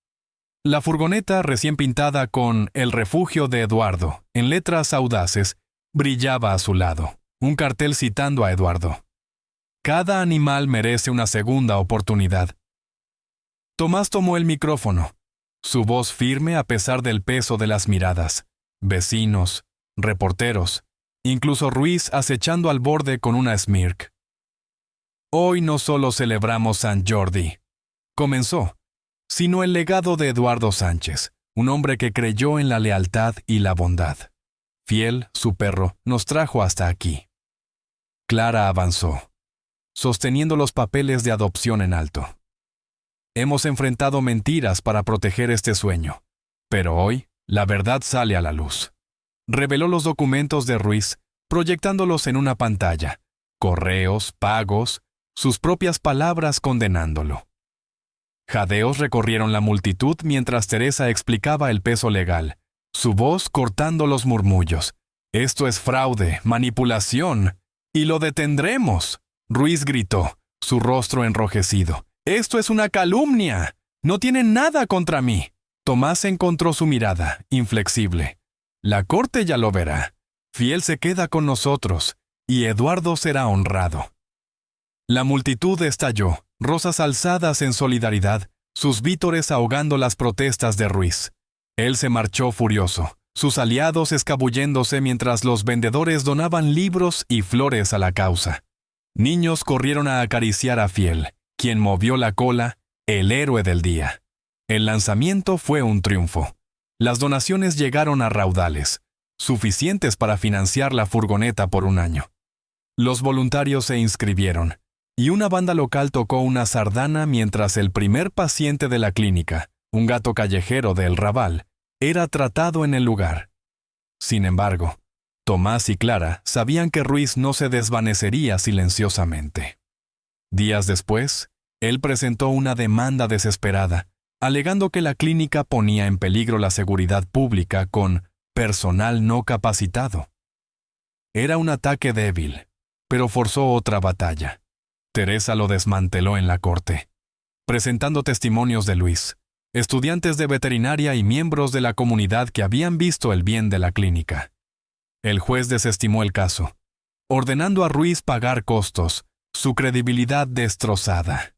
La furgoneta recién pintada con El refugio de Eduardo, en letras audaces, brillaba a su lado, un cartel citando a Eduardo. Cada animal merece una segunda oportunidad. Tomás tomó el micrófono, su voz firme a pesar del peso de las miradas, vecinos, reporteros, incluso Ruiz acechando al borde con una smirk. Hoy no solo celebramos San Jordi, comenzó, sino el legado de Eduardo Sánchez, un hombre que creyó en la lealtad y la bondad. Fiel, su perro, nos trajo hasta aquí. Clara avanzó, sosteniendo los papeles de adopción en alto. Hemos enfrentado mentiras para proteger este sueño, pero hoy la verdad sale a la luz. Reveló los documentos de Ruiz, proyectándolos en una pantalla, correos, pagos, sus propias palabras condenándolo. Jadeos recorrieron la multitud mientras Teresa explicaba el peso legal, su voz cortando los murmullos. Esto es fraude, manipulación, y lo detendremos. Ruiz gritó, su rostro enrojecido. Esto es una calumnia. No tienen nada contra mí. Tomás encontró su mirada, inflexible. La corte ya lo verá. Fiel se queda con nosotros, y Eduardo será honrado. La multitud estalló, rosas alzadas en solidaridad, sus vítores ahogando las protestas de Ruiz. Él se marchó furioso, sus aliados escabulléndose mientras los vendedores donaban libros y flores a la causa. Niños corrieron a acariciar a Fiel, quien movió la cola, el héroe del día. El lanzamiento fue un triunfo. Las donaciones llegaron a raudales, suficientes para financiar la furgoneta por un año. Los voluntarios se inscribieron, y una banda local tocó una sardana mientras el primer paciente de la clínica, un gato callejero de El Raval, era tratado en el lugar. Sin embargo, Tomás y Clara sabían que Ruiz no se desvanecería silenciosamente. Días después, él presentó una demanda desesperada, alegando que la clínica ponía en peligro la seguridad pública con personal no capacitado. Era un ataque débil, pero forzó otra batalla. Teresa lo desmanteló en la corte, presentando testimonios de Luis, estudiantes de veterinaria y miembros de la comunidad que habían visto el bien de la clínica. El juez desestimó el caso, ordenando a Ruiz pagar costos, su credibilidad destrozada.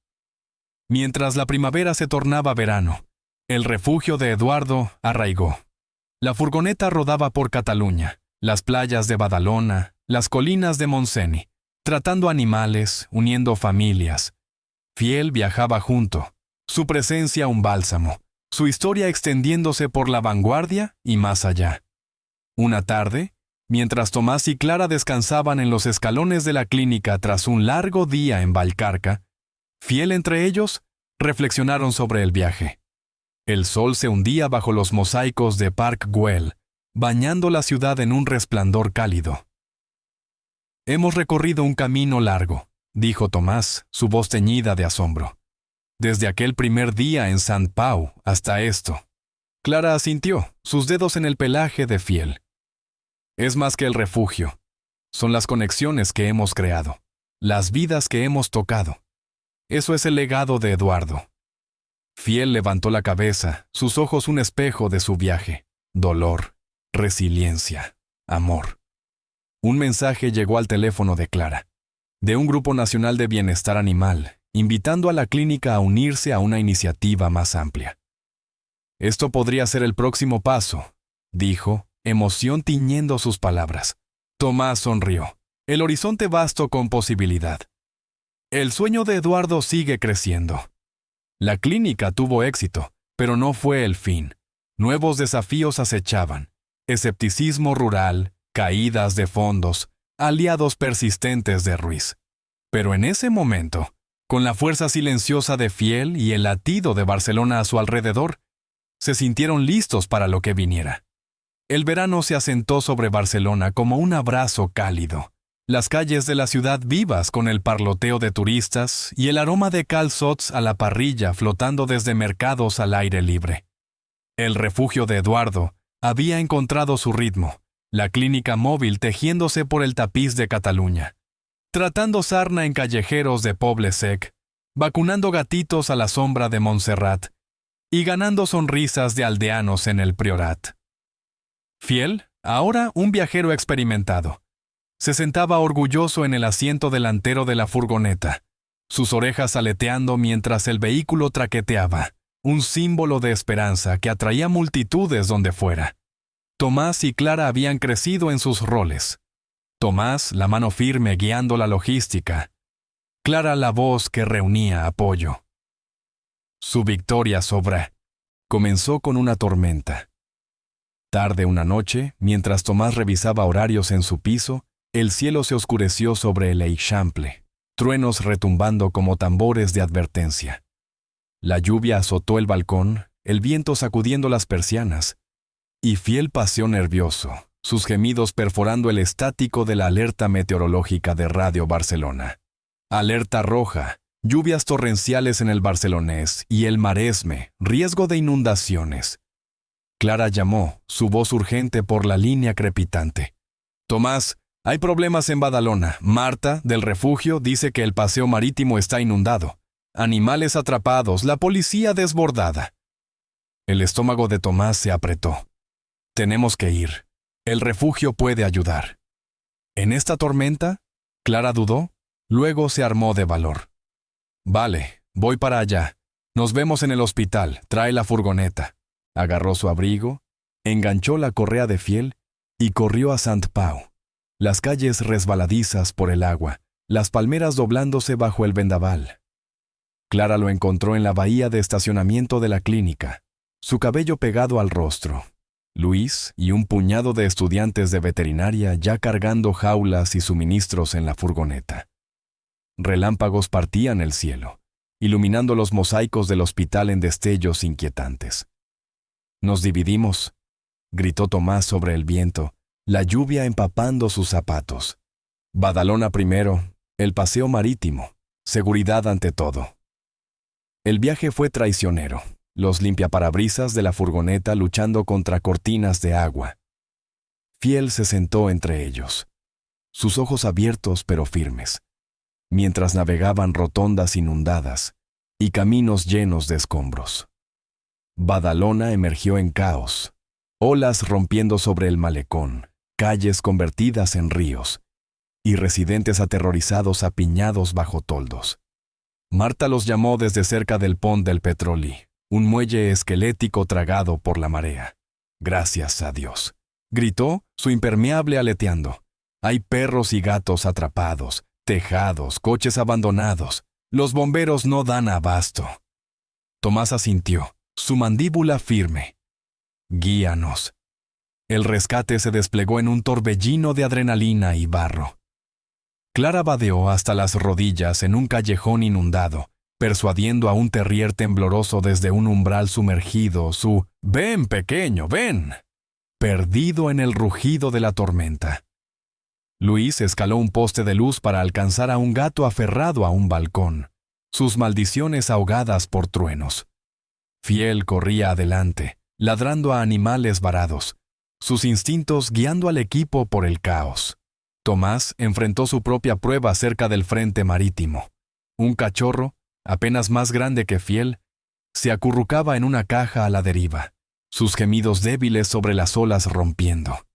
Mientras la primavera se tornaba verano, el refugio de Eduardo arraigó. La furgoneta rodaba por Cataluña, las playas de Badalona, las colinas de Montseny, tratando animales, uniendo familias. Fiel viajaba junto, su presencia un bálsamo, su historia extendiéndose por la vanguardia y más allá. Una tarde, mientras Tomás y Clara descansaban en los escalones de la clínica tras un largo día en Valcarca, Fiel entre ellos, reflexionaron sobre el viaje. El sol se hundía bajo los mosaicos de Park Güell, bañando la ciudad en un resplandor cálido. Hemos recorrido un camino largo, dijo Tomás, su voz teñida de asombro. Desde aquel primer día en Sant Pau hasta esto. Clara asintió, sus dedos en el pelaje de Fiel. Es más que el refugio. Son las conexiones que hemos creado, las vidas que hemos tocado. Eso es el legado de Eduardo. Fiel levantó la cabeza, sus ojos un espejo de su viaje. Dolor, resiliencia, amor. Un mensaje llegó al teléfono de Clara, de un grupo nacional de bienestar animal, invitando a la clínica a unirse a una iniciativa más amplia. Esto podría ser el próximo paso, dijo, emoción tiñendo sus palabras. Tomás sonrió, el horizonte vasto con posibilidad. El sueño de Eduardo sigue creciendo. La clínica tuvo éxito, pero no fue el fin. Nuevos desafíos acechaban. Escepticismo rural, caídas de fondos, aliados persistentes de Ruiz. Pero en ese momento, Con la fuerza silenciosa de Fiel y el latido de Barcelona a su alrededor, se sintieron listos para lo que viniera. El verano se asentó sobre Barcelona como un abrazo cálido. Las calles de la ciudad vivas con el parloteo de turistas y el aroma de calzots a la parrilla flotando desde mercados al aire libre. El refugio de Eduardo había encontrado su ritmo, la clínica móvil tejiéndose por el tapiz de Cataluña, tratando sarna en callejeros de Poble Sec, vacunando gatitos a la sombra de Montserrat y ganando sonrisas de aldeanos en el Priorat. Fiel, ahora un viajero experimentado, se sentaba orgulloso en el asiento delantero de la furgoneta, sus orejas aleteando mientras el vehículo traqueteaba, un símbolo de esperanza que atraía multitudes donde fuera. Tomás y Clara habían crecido en sus roles. Tomás, la mano firme guiando la logística. Clara, la voz que reunía apoyo. Su victoria comenzó con una tormenta. Tarde una noche, mientras Tomás revisaba horarios en su piso, el cielo se oscureció sobre el Eixample, truenos retumbando como tambores de advertencia. La lluvia azotó el balcón, el viento sacudiendo las persianas, y Fiel paseó nervioso, sus gemidos perforando el estático de la alerta meteorológica de Radio Barcelona. Alerta roja, lluvias torrenciales en el Barcelonés y el Maresme, riesgo de inundaciones. Clara llamó, su voz urgente por la línea crepitante. Tomás, hay problemas en Badalona. Marta, del refugio, dice que el paseo marítimo está inundado. Animales atrapados, la policía desbordada. El estómago de Tomás se apretó. Tenemos que ir. El refugio puede ayudar. ¿En esta tormenta? Clara dudó, luego se armó de valor. Vale, voy para allá. Nos vemos en el hospital, trae la furgoneta. Agarró su abrigo, enganchó la correa de Fiel y corrió a Sant Pau. Las calles resbaladizas por el agua, las palmeras doblándose bajo el vendaval. Clara lo encontró en la bahía de estacionamiento de la clínica, su cabello pegado al rostro. Luis y un puñado de estudiantes de veterinaria ya cargando jaulas y suministros en la furgoneta. Relámpagos partían el cielo, iluminando los mosaicos del hospital en destellos inquietantes. «Nos dividimos», gritó Tomás sobre el viento, la lluvia empapando sus zapatos. Badalona primero, el paseo marítimo, seguridad ante todo. El viaje fue traicionero, los limpiaparabrisas de la furgoneta luchando contra cortinas de agua. Fiel se sentó entre ellos, sus ojos abiertos pero firmes, mientras navegaban rotondas inundadas y caminos llenos de escombros. Badalona emergió en caos, olas rompiendo sobre el malecón, calles convertidas en ríos, y residentes aterrorizados apiñados bajo toldos. Marta los llamó desde cerca del Pont del Petroli, un muelle esquelético tragado por la marea. «Gracias a Dios», gritó, su impermeable aleteando. «Hay perros y gatos atrapados, tejados, coches abandonados. Los bomberos no dan abasto». Tomás asintió, su mandíbula firme. «Guíanos». El rescate se desplegó en un torbellino de adrenalina y barro. Clara vadeó hasta las rodillas en un callejón inundado, persuadiendo a un terrier tembloroso desde un umbral sumergido su «¡Ven, pequeño, ven!», perdido en el rugido de la tormenta. Luis escaló un poste de luz para alcanzar a un gato aferrado a un balcón, sus maldiciones ahogadas por truenos. Fiel corría adelante, ladrando a animales varados, sus instintos guiando al equipo por el caos. Tomás enfrentó su propia prueba cerca del frente marítimo. Un cachorro, apenas más grande que Fiel, se acurrucaba en una caja a la deriva, sus gemidos débiles sobre las olas rompiendo.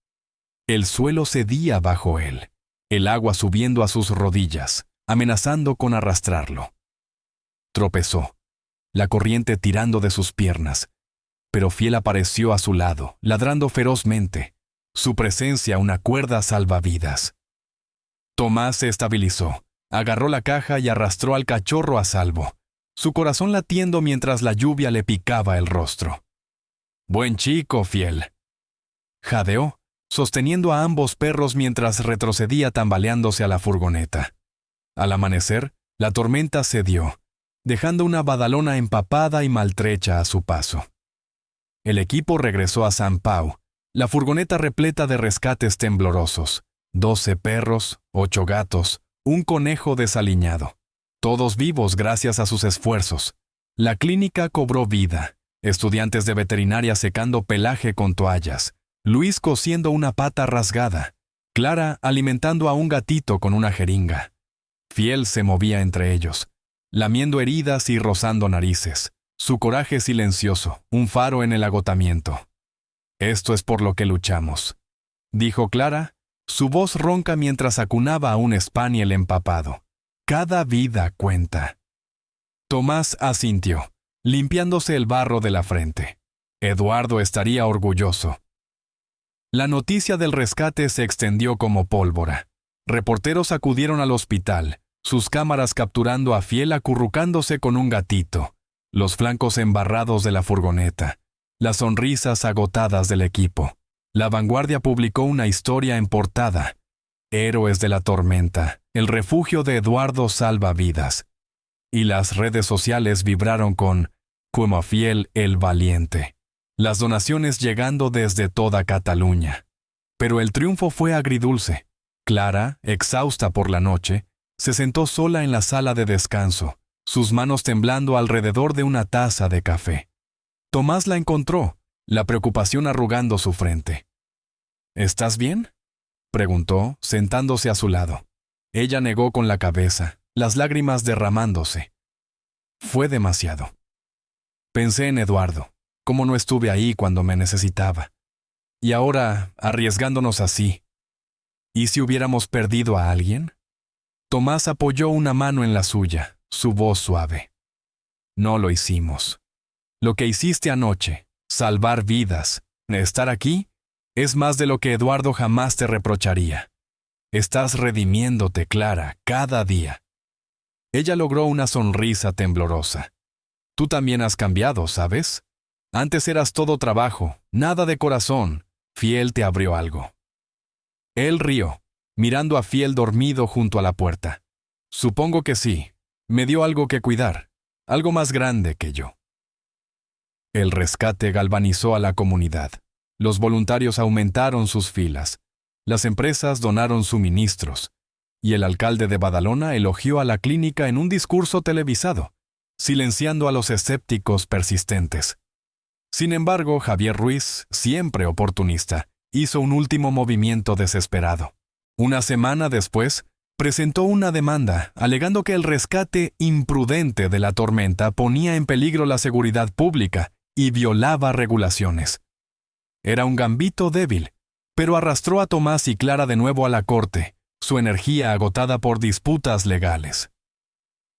El suelo cedía bajo él, el agua subiendo a sus rodillas, amenazando con arrastrarlo. Tropezó, la corriente tirando de sus piernas, pero Fiel apareció a su lado, ladrando ferozmente, su presencia una cuerda salvavidas. Tomás se estabilizó, agarró la caja y arrastró al cachorro a salvo, su corazón latiendo mientras la lluvia le picaba el rostro. «Buen chico, Fiel», jadeó, sosteniendo a ambos perros mientras retrocedía tambaleándose a la furgoneta. Al amanecer, La tormenta cedió, dejando una Badalona empapada y maltrecha a su paso. El equipo regresó a San Pau, la furgoneta repleta de rescates temblorosos, 12 perros, 8 gatos, un conejo desaliñado. Todos vivos gracias a sus esfuerzos. La clínica cobró vida, estudiantes de veterinaria secando pelaje con toallas, Luis cosiendo una pata rasgada, Clara alimentando a un gatito con una jeringa. Fiel se movía entre ellos, lamiendo heridas y rozando narices, su coraje silencioso, un faro en el agotamiento. «Esto es por lo que luchamos», dijo Clara, su voz ronca mientras acunaba a un spaniel empapado. «Cada vida cuenta». Tomás asintió, limpiándose el barro de la frente. Eduardo estaría orgulloso. La noticia del rescate se extendió como pólvora. Reporteros acudieron al hospital, sus cámaras capturando a Fiel acurrucándose con un gatito, los flancos embarrados de la furgoneta, las sonrisas agotadas del equipo. La Vanguardia publicó una historia en portada. Héroes de la tormenta, el refugio de Eduardo salva vidas. Y las redes sociales vibraron con «Como Fiel el valiente». Las donaciones llegando desde toda Cataluña. Pero el triunfo fue agridulce. Clara, exhausta por la noche, se sentó sola en la sala de descanso, sus manos temblando alrededor de una taza de café. Tomás la encontró, la preocupación arrugando su frente. «¿Estás bien?», preguntó, sentándose a su lado. Ella negó con la cabeza, las lágrimas derramándose. Fue demasiado. Pensé en Eduardo, cómo no estuve ahí cuando me necesitaba. Y ahora, arriesgándonos así. ¿Y si hubiéramos perdido a alguien? Tomás apoyó una mano en la suya, su voz suave. No lo hicimos. Lo que hiciste anoche, salvar vidas, estar aquí, es más de lo que Eduardo jamás te reprocharía. Estás redimiéndote, Clara, cada día. Ella logró una sonrisa temblorosa. Tú también has cambiado, ¿sabes? Antes eras todo trabajo, nada de corazón. Fiel te abrió algo. Él rió, mirando a Fiel dormido junto a la puerta. Supongo que sí. Me dio algo que cuidar, algo más grande que yo. El rescate galvanizó a la comunidad. Los voluntarios aumentaron sus filas. Las empresas donaron suministros. Y el alcalde de Badalona elogió a la clínica en un discurso televisado, silenciando a los escépticos persistentes. Sin embargo, Javier Ruiz, siempre oportunista, hizo un último movimiento desesperado. Una semana después, presentó una demanda, alegando que el rescate imprudente de la tormenta ponía en peligro la seguridad pública y violaba regulaciones. Era un gambito débil, pero arrastró a Tomás y Clara de nuevo a la corte, su energía agotada por disputas legales.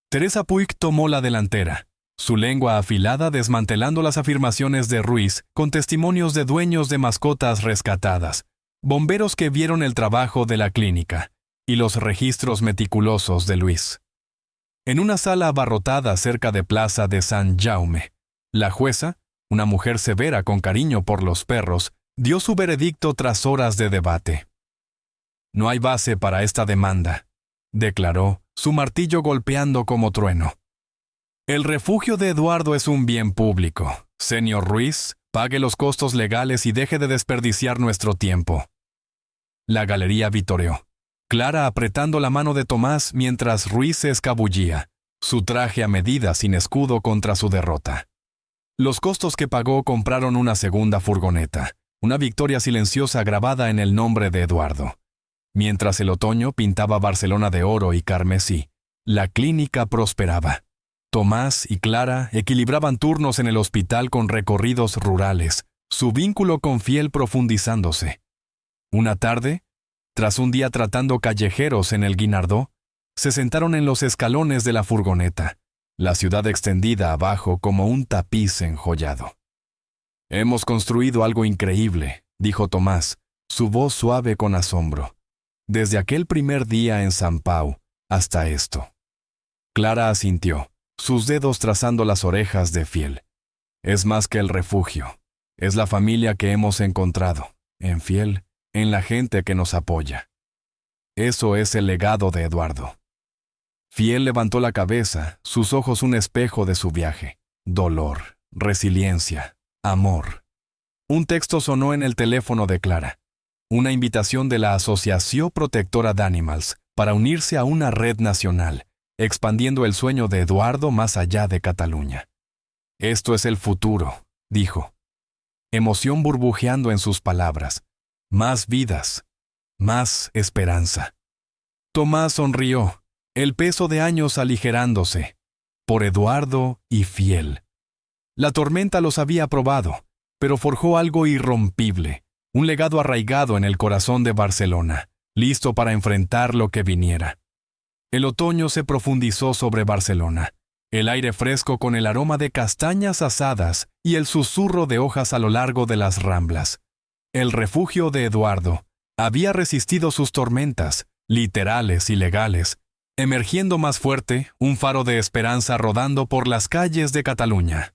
Teresa Puig tomó la delantera, su lengua afilada desmantelando las afirmaciones de Ruiz con testimonios de dueños de mascotas rescatadas, bomberos que vieron el trabajo de la clínica y los registros meticulosos de Luis. En una sala abarrotada cerca de Plaza de San Jaume, la jueza, una mujer severa con cariño por los perros, dio su veredicto tras horas de debate. «No hay base para esta demanda», declaró, su martillo golpeando como trueno. «El refugio de Eduardo es un bien público. Señor Ruiz, pague los costos legales y deje de desperdiciar nuestro tiempo». La galería vitoreó, Clara apretando la mano de Tomás mientras Ruiz se escabullía, su traje a medida sin escudo contra su derrota. Los costos que pagó compraron una segunda furgoneta, una victoria silenciosa grabada en el nombre de Eduardo. Mientras el otoño pintaba Barcelona de oro y carmesí, la clínica prosperaba. Tomás y Clara equilibraban turnos en el hospital con recorridos rurales, su vínculo con Fiel profundizándose. Una tarde, tras un día tratando callejeros en el Guinardó, se sentaron en los escalones de la furgoneta, la ciudad extendida abajo como un tapiz enjollado. «Hemos construido algo increíble», dijo Tomás, su voz suave con asombro. «Desde aquel primer día en San Pau hasta esto». Clara asintió, sus dedos trazando las orejas de Fiel. «Es más que el refugio. Es la familia que hemos encontrado, en Fiel, en la gente que nos apoya. Eso es el legado de Eduardo». Fiel levantó la cabeza, sus ojos un espejo de su viaje. Dolor, resiliencia, amor. Un texto sonó en el teléfono de Clara. Una invitación de la Asociación Protectora d'Animals para unirse a una red nacional, expandiendo el sueño de Eduardo más allá de Cataluña. Esto es el futuro, dijo. Emoción burbujeando en sus palabras. Más vidas, más esperanza. Tomás sonrió, el peso de años aligerándose. Por Eduardo y Fiel. La tormenta los había probado, pero forjó algo irrompible, un legado arraigado en el corazón de Barcelona, listo para enfrentar lo que viniera. El otoño se profundizó sobre Barcelona, el aire fresco con el aroma de castañas asadas y el susurro de hojas a lo largo de las ramblas. El refugio de Eduardo había resistido sus tormentas, literales y legales, emergiendo más fuerte, un faro de esperanza rodando por las calles de Cataluña.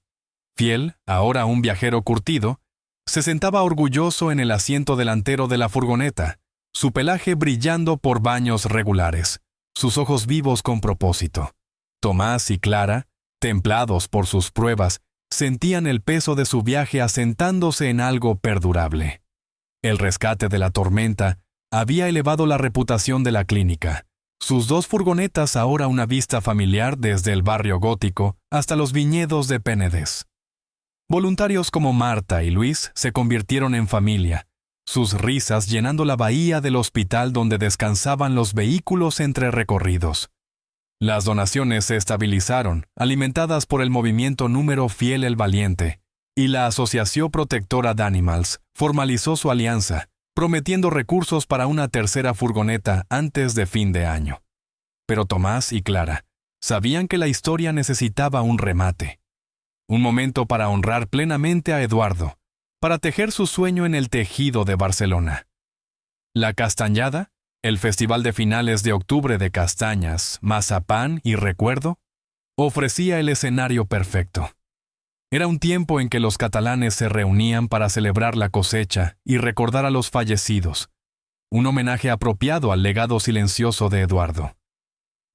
Fiel, ahora un viajero curtido, se sentaba orgulloso en el asiento delantero de la furgoneta, su pelaje brillando por baños regulares, sus ojos vivos con propósito. Tomás y Clara, templados por sus pruebas, sentían el peso de su viaje asentándose en algo perdurable. El rescate de la tormenta había elevado la reputación de la clínica. Sus 2 furgonetas ahora una vista familiar desde el barrio gótico hasta los viñedos de Penedès. Voluntarios como Marta y Luis se convirtieron en familia, sus risas llenando la bahía del hospital donde descansaban los vehículos entre recorridos. Las donaciones se estabilizaron, alimentadas por el movimiento número Fiel el Valiente, y la Asociación Protectora d'Animals formalizó su alianza, prometiendo recursos para una tercera furgoneta antes de fin de año. Pero Tomás y Clara sabían que la historia necesitaba un remate. Un momento para honrar plenamente a Eduardo, para tejer su sueño en el tejido de Barcelona. La Castañada, el festival de finales de octubre de castañas, mazapán y recuerdo, ofrecía el escenario perfecto. Era un tiempo en que los catalanes se reunían para celebrar la cosecha y recordar a los fallecidos, un homenaje apropiado al legado silencioso de Eduardo.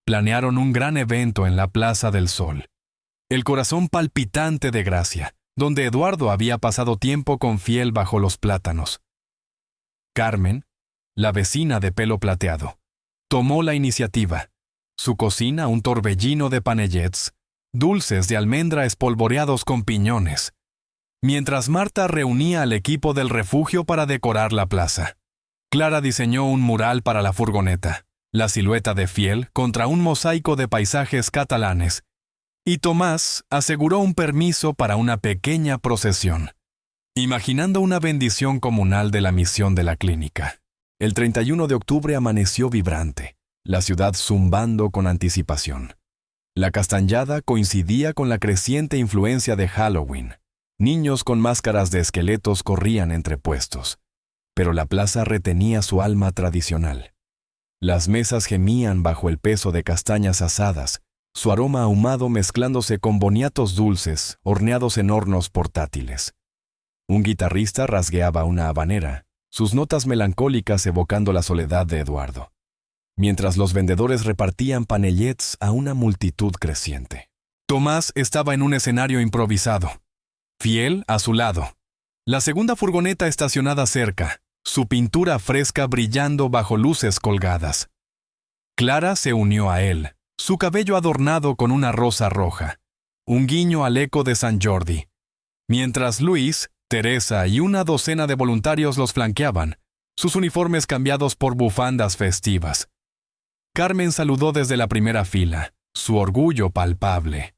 Planearon un gran evento en la Plaza del Sol, el corazón palpitante de Gracia, donde Eduardo había pasado tiempo con Fiel bajo los plátanos. Carmen, la vecina de pelo plateado, tomó la iniciativa. Su cocina un torbellino de panellets, dulces de almendra espolvoreados con piñones, mientras Marta reunía al equipo del refugio para decorar la plaza. Clara diseñó un mural para la furgoneta, la silueta de Fiel contra un mosaico de paisajes catalanes, y Tomás aseguró un permiso para una pequeña procesión, imaginando una bendición comunal de la misión de la clínica. El 31 de octubre amaneció vibrante, la ciudad zumbando con anticipación. La castañada coincidía con la creciente influencia de Halloween. Niños con máscaras de esqueletos corrían entre puestos, pero la plaza retenía su alma tradicional. Las mesas gemían bajo el peso de castañas asadas, su aroma ahumado mezclándose con boniatos dulces horneados en hornos portátiles. Un guitarrista rasgueaba una habanera, sus notas melancólicas evocando la soledad de Eduardo, mientras los vendedores repartían panellets a una multitud creciente. Tomás estaba en un escenario improvisado, Fiel a su lado, la segunda furgoneta estacionada cerca, su pintura fresca brillando bajo luces colgadas. Clara se unió a él, su cabello adornado con una rosa roja, un guiño al eco de San Jordi, mientras Luis, Teresa y una docena de voluntarios los flanqueaban, sus uniformes cambiados por bufandas festivas. Carmen saludó desde la primera fila, su orgullo palpable.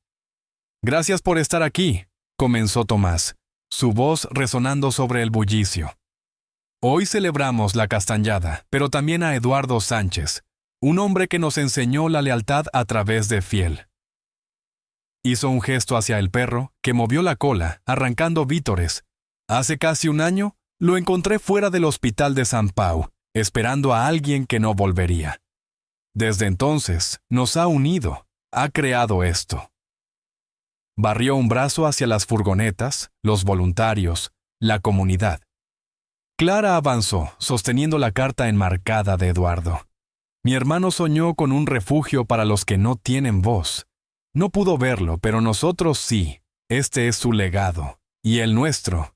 «Gracias por estar aquí», comenzó Tomás, su voz resonando sobre el bullicio. «Hoy celebramos la castañada, pero también a Eduardo Sánchez, un hombre que nos enseñó la lealtad a través de Fiel». Hizo un gesto hacia el perro, que movió la cola, arrancando vítores. «Hace casi un año, lo encontré fuera del hospital de Sant Pau, esperando a alguien que no volvería. Desde entonces, nos ha unido, ha creado esto». Barrió un brazo hacia las furgonetas, los voluntarios, la comunidad. Clara avanzó, sosteniendo la carta enmarcada de Eduardo. Mi hermano soñó con un refugio para los que no tienen voz. No pudo verlo, pero nosotros sí. Este es su legado. Y el nuestro.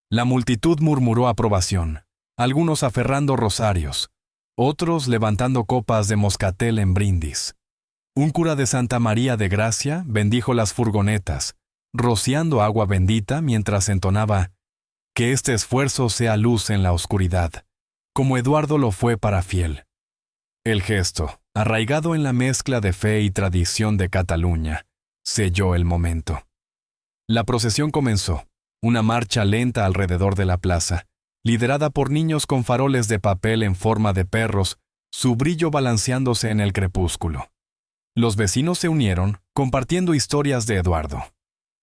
La multitud murmuró aprobación, algunos aferrando rosarios, otros levantando copas de moscatel en brindis. Un cura de Santa María de Gracia bendijo las furgonetas, rociando agua bendita mientras entonaba: «Que este esfuerzo sea luz en la oscuridad, como Eduardo lo fue para Fiel». El gesto, arraigado en la mezcla de fe y tradición de Cataluña, selló el momento. La procesión comenzó, una marcha lenta alrededor de la plaza, liderada por niños con faroles de papel en forma de perros, su brillo balanceándose en el crepúsculo. Los vecinos se unieron, compartiendo historias de Eduardo.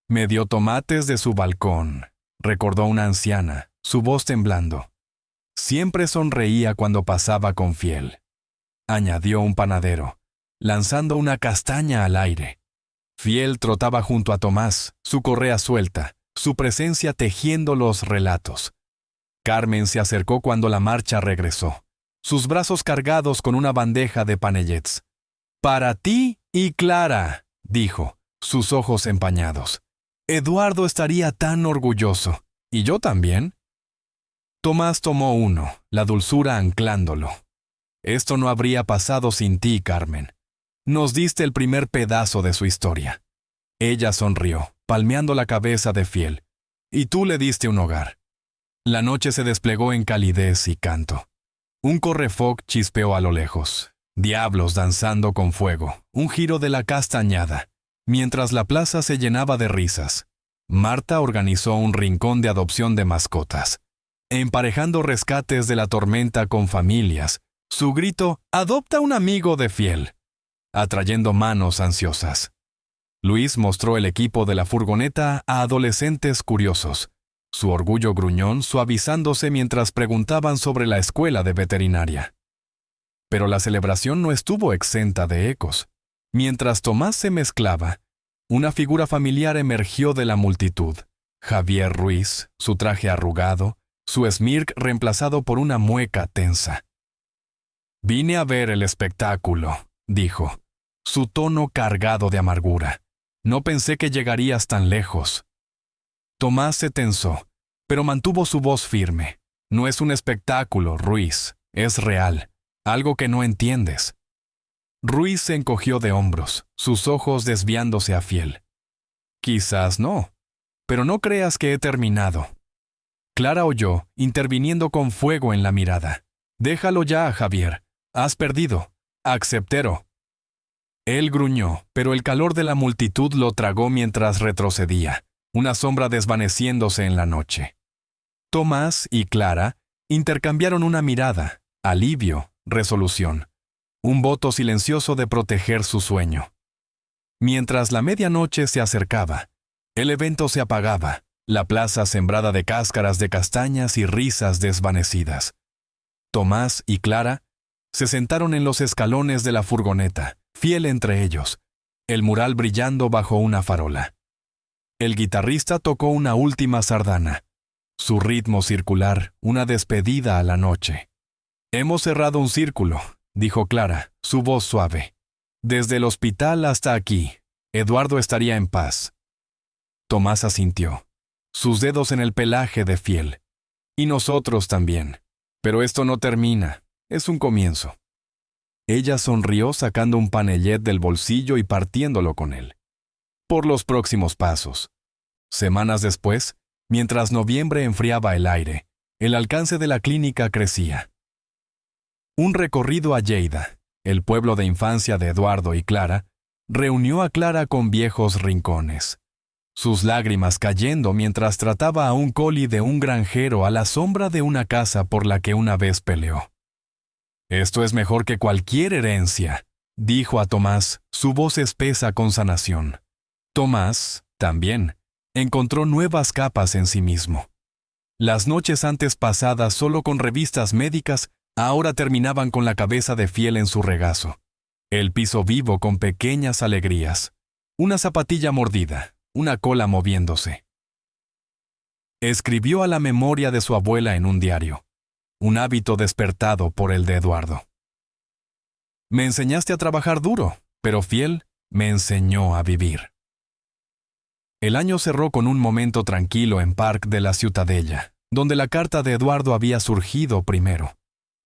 «Me dio tomates de su balcón», recordó una anciana, su voz temblando. «Siempre sonreía cuando pasaba con Fiel», añadió un panadero, lanzando una castaña al aire. Fiel trotaba junto a Tomás, su correa suelta, su presencia tejiendo los relatos. Carmen se acercó cuando la marcha regresó, sus brazos cargados con una bandeja de panellets. «Para ti y Clara», dijo, sus ojos empañados. «Eduardo estaría tan orgulloso. ¿Y yo también?» Tomás tomó uno, la dulzura anclándolo. «Esto no habría pasado sin ti, Carmen. Nos diste el primer pedazo de su historia». Ella sonrió, palmeando la cabeza de Fiel. «Y tú le diste un hogar». La noche se desplegó en calidez y canto. Un correfoc chispeó a lo lejos. Diablos danzando con fuego, un giro de la castañada. Mientras la plaza se llenaba de risas, Marta organizó un rincón de adopción de mascotas. Emparejando rescates de la tormenta con familias, su grito «¡Adopta un amigo de Fiel!», atrayendo manos ansiosas. Luis mostró el equipo de la furgoneta a adolescentes curiosos, su orgullo gruñón suavizándose mientras preguntaban sobre la escuela de veterinaria. Pero la celebración no estuvo exenta de ecos. Mientras Tomás se mezclaba, una figura familiar emergió de la multitud. Javier Ruiz, su traje arrugado, su smirk reemplazado por una mueca tensa. «Vine a ver el espectáculo», dijo, su tono cargado de amargura. «No pensé que llegarías tan lejos». Tomás se tensó, pero mantuvo su voz firme. «No es un espectáculo, Ruiz, es real, algo que no entiendes». Ruiz se encogió de hombros, sus ojos desviándose a Fiel. «Quizás no, pero no creas que he terminado». Clara oyó, interviniendo con fuego en la mirada. «Déjalo ya, Javier. Has perdido. Acceptero». Él gruñó, pero el calor de la multitud lo tragó mientras retrocedía, una sombra desvaneciéndose en la noche. Tomás y Clara intercambiaron una mirada, alivio, resolución, un voto silencioso de proteger su sueño. Mientras la medianoche se acercaba, el evento se apagaba, la plaza sembrada de cáscaras de castañas y risas desvanecidas. Tomás y Clara se sentaron en los escalones de la furgoneta, Fiel entre ellos, el mural brillando bajo una farola. El guitarrista tocó una última sardana, su ritmo circular, una despedida a la noche. «Hemos cerrado un círculo», dijo Clara, su voz suave. «Desde el hospital hasta aquí, Eduardo estaría en paz». Tomás asintió, sus dedos en el pelaje de Fiel. «Y nosotros también. Pero esto no termina, es un comienzo». Ella sonrió sacando un panellet del bolsillo y partiéndolo con él. «Por los próximos pasos». Semanas después, mientras noviembre enfriaba el aire, el alcance de la clínica crecía. Un recorrido a Lleida, el pueblo de infancia de Eduardo y Clara, reunió a Clara con viejos rincones. Sus lágrimas cayendo mientras trataba a un coli de un granjero a la sombra de una casa por la que una vez peleó. «Esto es mejor que cualquier herencia», dijo a Tomás, su voz espesa con sanación. Tomás, también, encontró nuevas capas en sí mismo. Las noches antes pasadas solo con revistas médicas ahora terminaban con la cabeza de Fiel en su regazo. El piso vivo con pequeñas alegrías. Una zapatilla mordida, una cola moviéndose. Escribió a la memoria de su abuela en un diario. Un hábito despertado por el de Eduardo. Me enseñaste a trabajar duro, pero Fiel me enseñó a vivir. El año cerró con un momento tranquilo en Parc de la Ciutadella, donde la carta de Eduardo había surgido primero.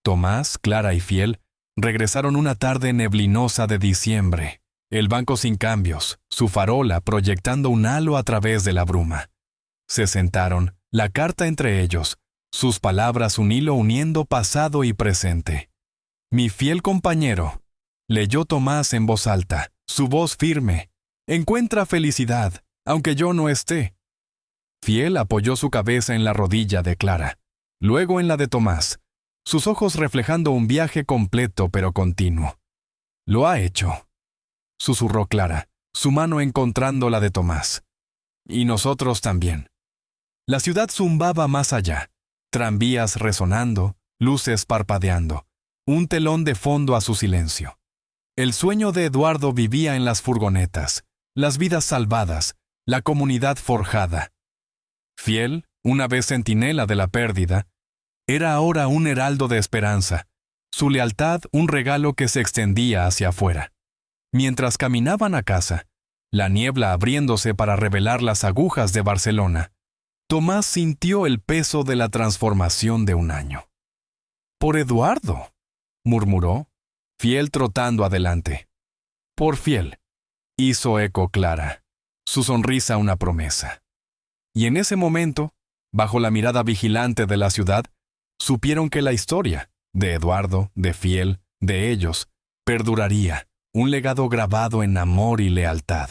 Tomás, Clara y Fiel regresaron una tarde neblinosa de diciembre, el banco sin cambios, su farola proyectando un halo a través de la bruma. Se sentaron, la carta entre ellos, sus palabras un hilo uniendo pasado y presente. Mi fiel compañero, leyó Tomás en voz alta, su voz firme. Encuentra felicidad, aunque yo no esté. Fiel apoyó su cabeza en la rodilla de Clara, luego en la de Tomás, sus ojos reflejando un viaje completo pero continuo. Lo ha hecho, susurró Clara, su mano encontrando la de Tomás. Y nosotros también. La ciudad zumbaba más allá, tranvías resonando, luces parpadeando, un telón de fondo a su silencio. El sueño de Eduardo vivía en las furgonetas, las vidas salvadas, la comunidad forjada. Fiel, una vez centinela de la pérdida, era ahora un heraldo de esperanza, su lealtad un regalo que se extendía hacia afuera. Mientras caminaban a casa, la niebla abriéndose para revelar las agujas de Barcelona, Tomás sintió el peso de la transformación de un año. «Por Eduardo», murmuró, Fiel trotando adelante. «Por Fiel», hizo eco Clara, su sonrisa una promesa. Y en ese momento, bajo la mirada vigilante de la ciudad, supieron que la historia, de Eduardo, de Fiel, de ellos, perduraría, un legado grabado en amor y lealtad.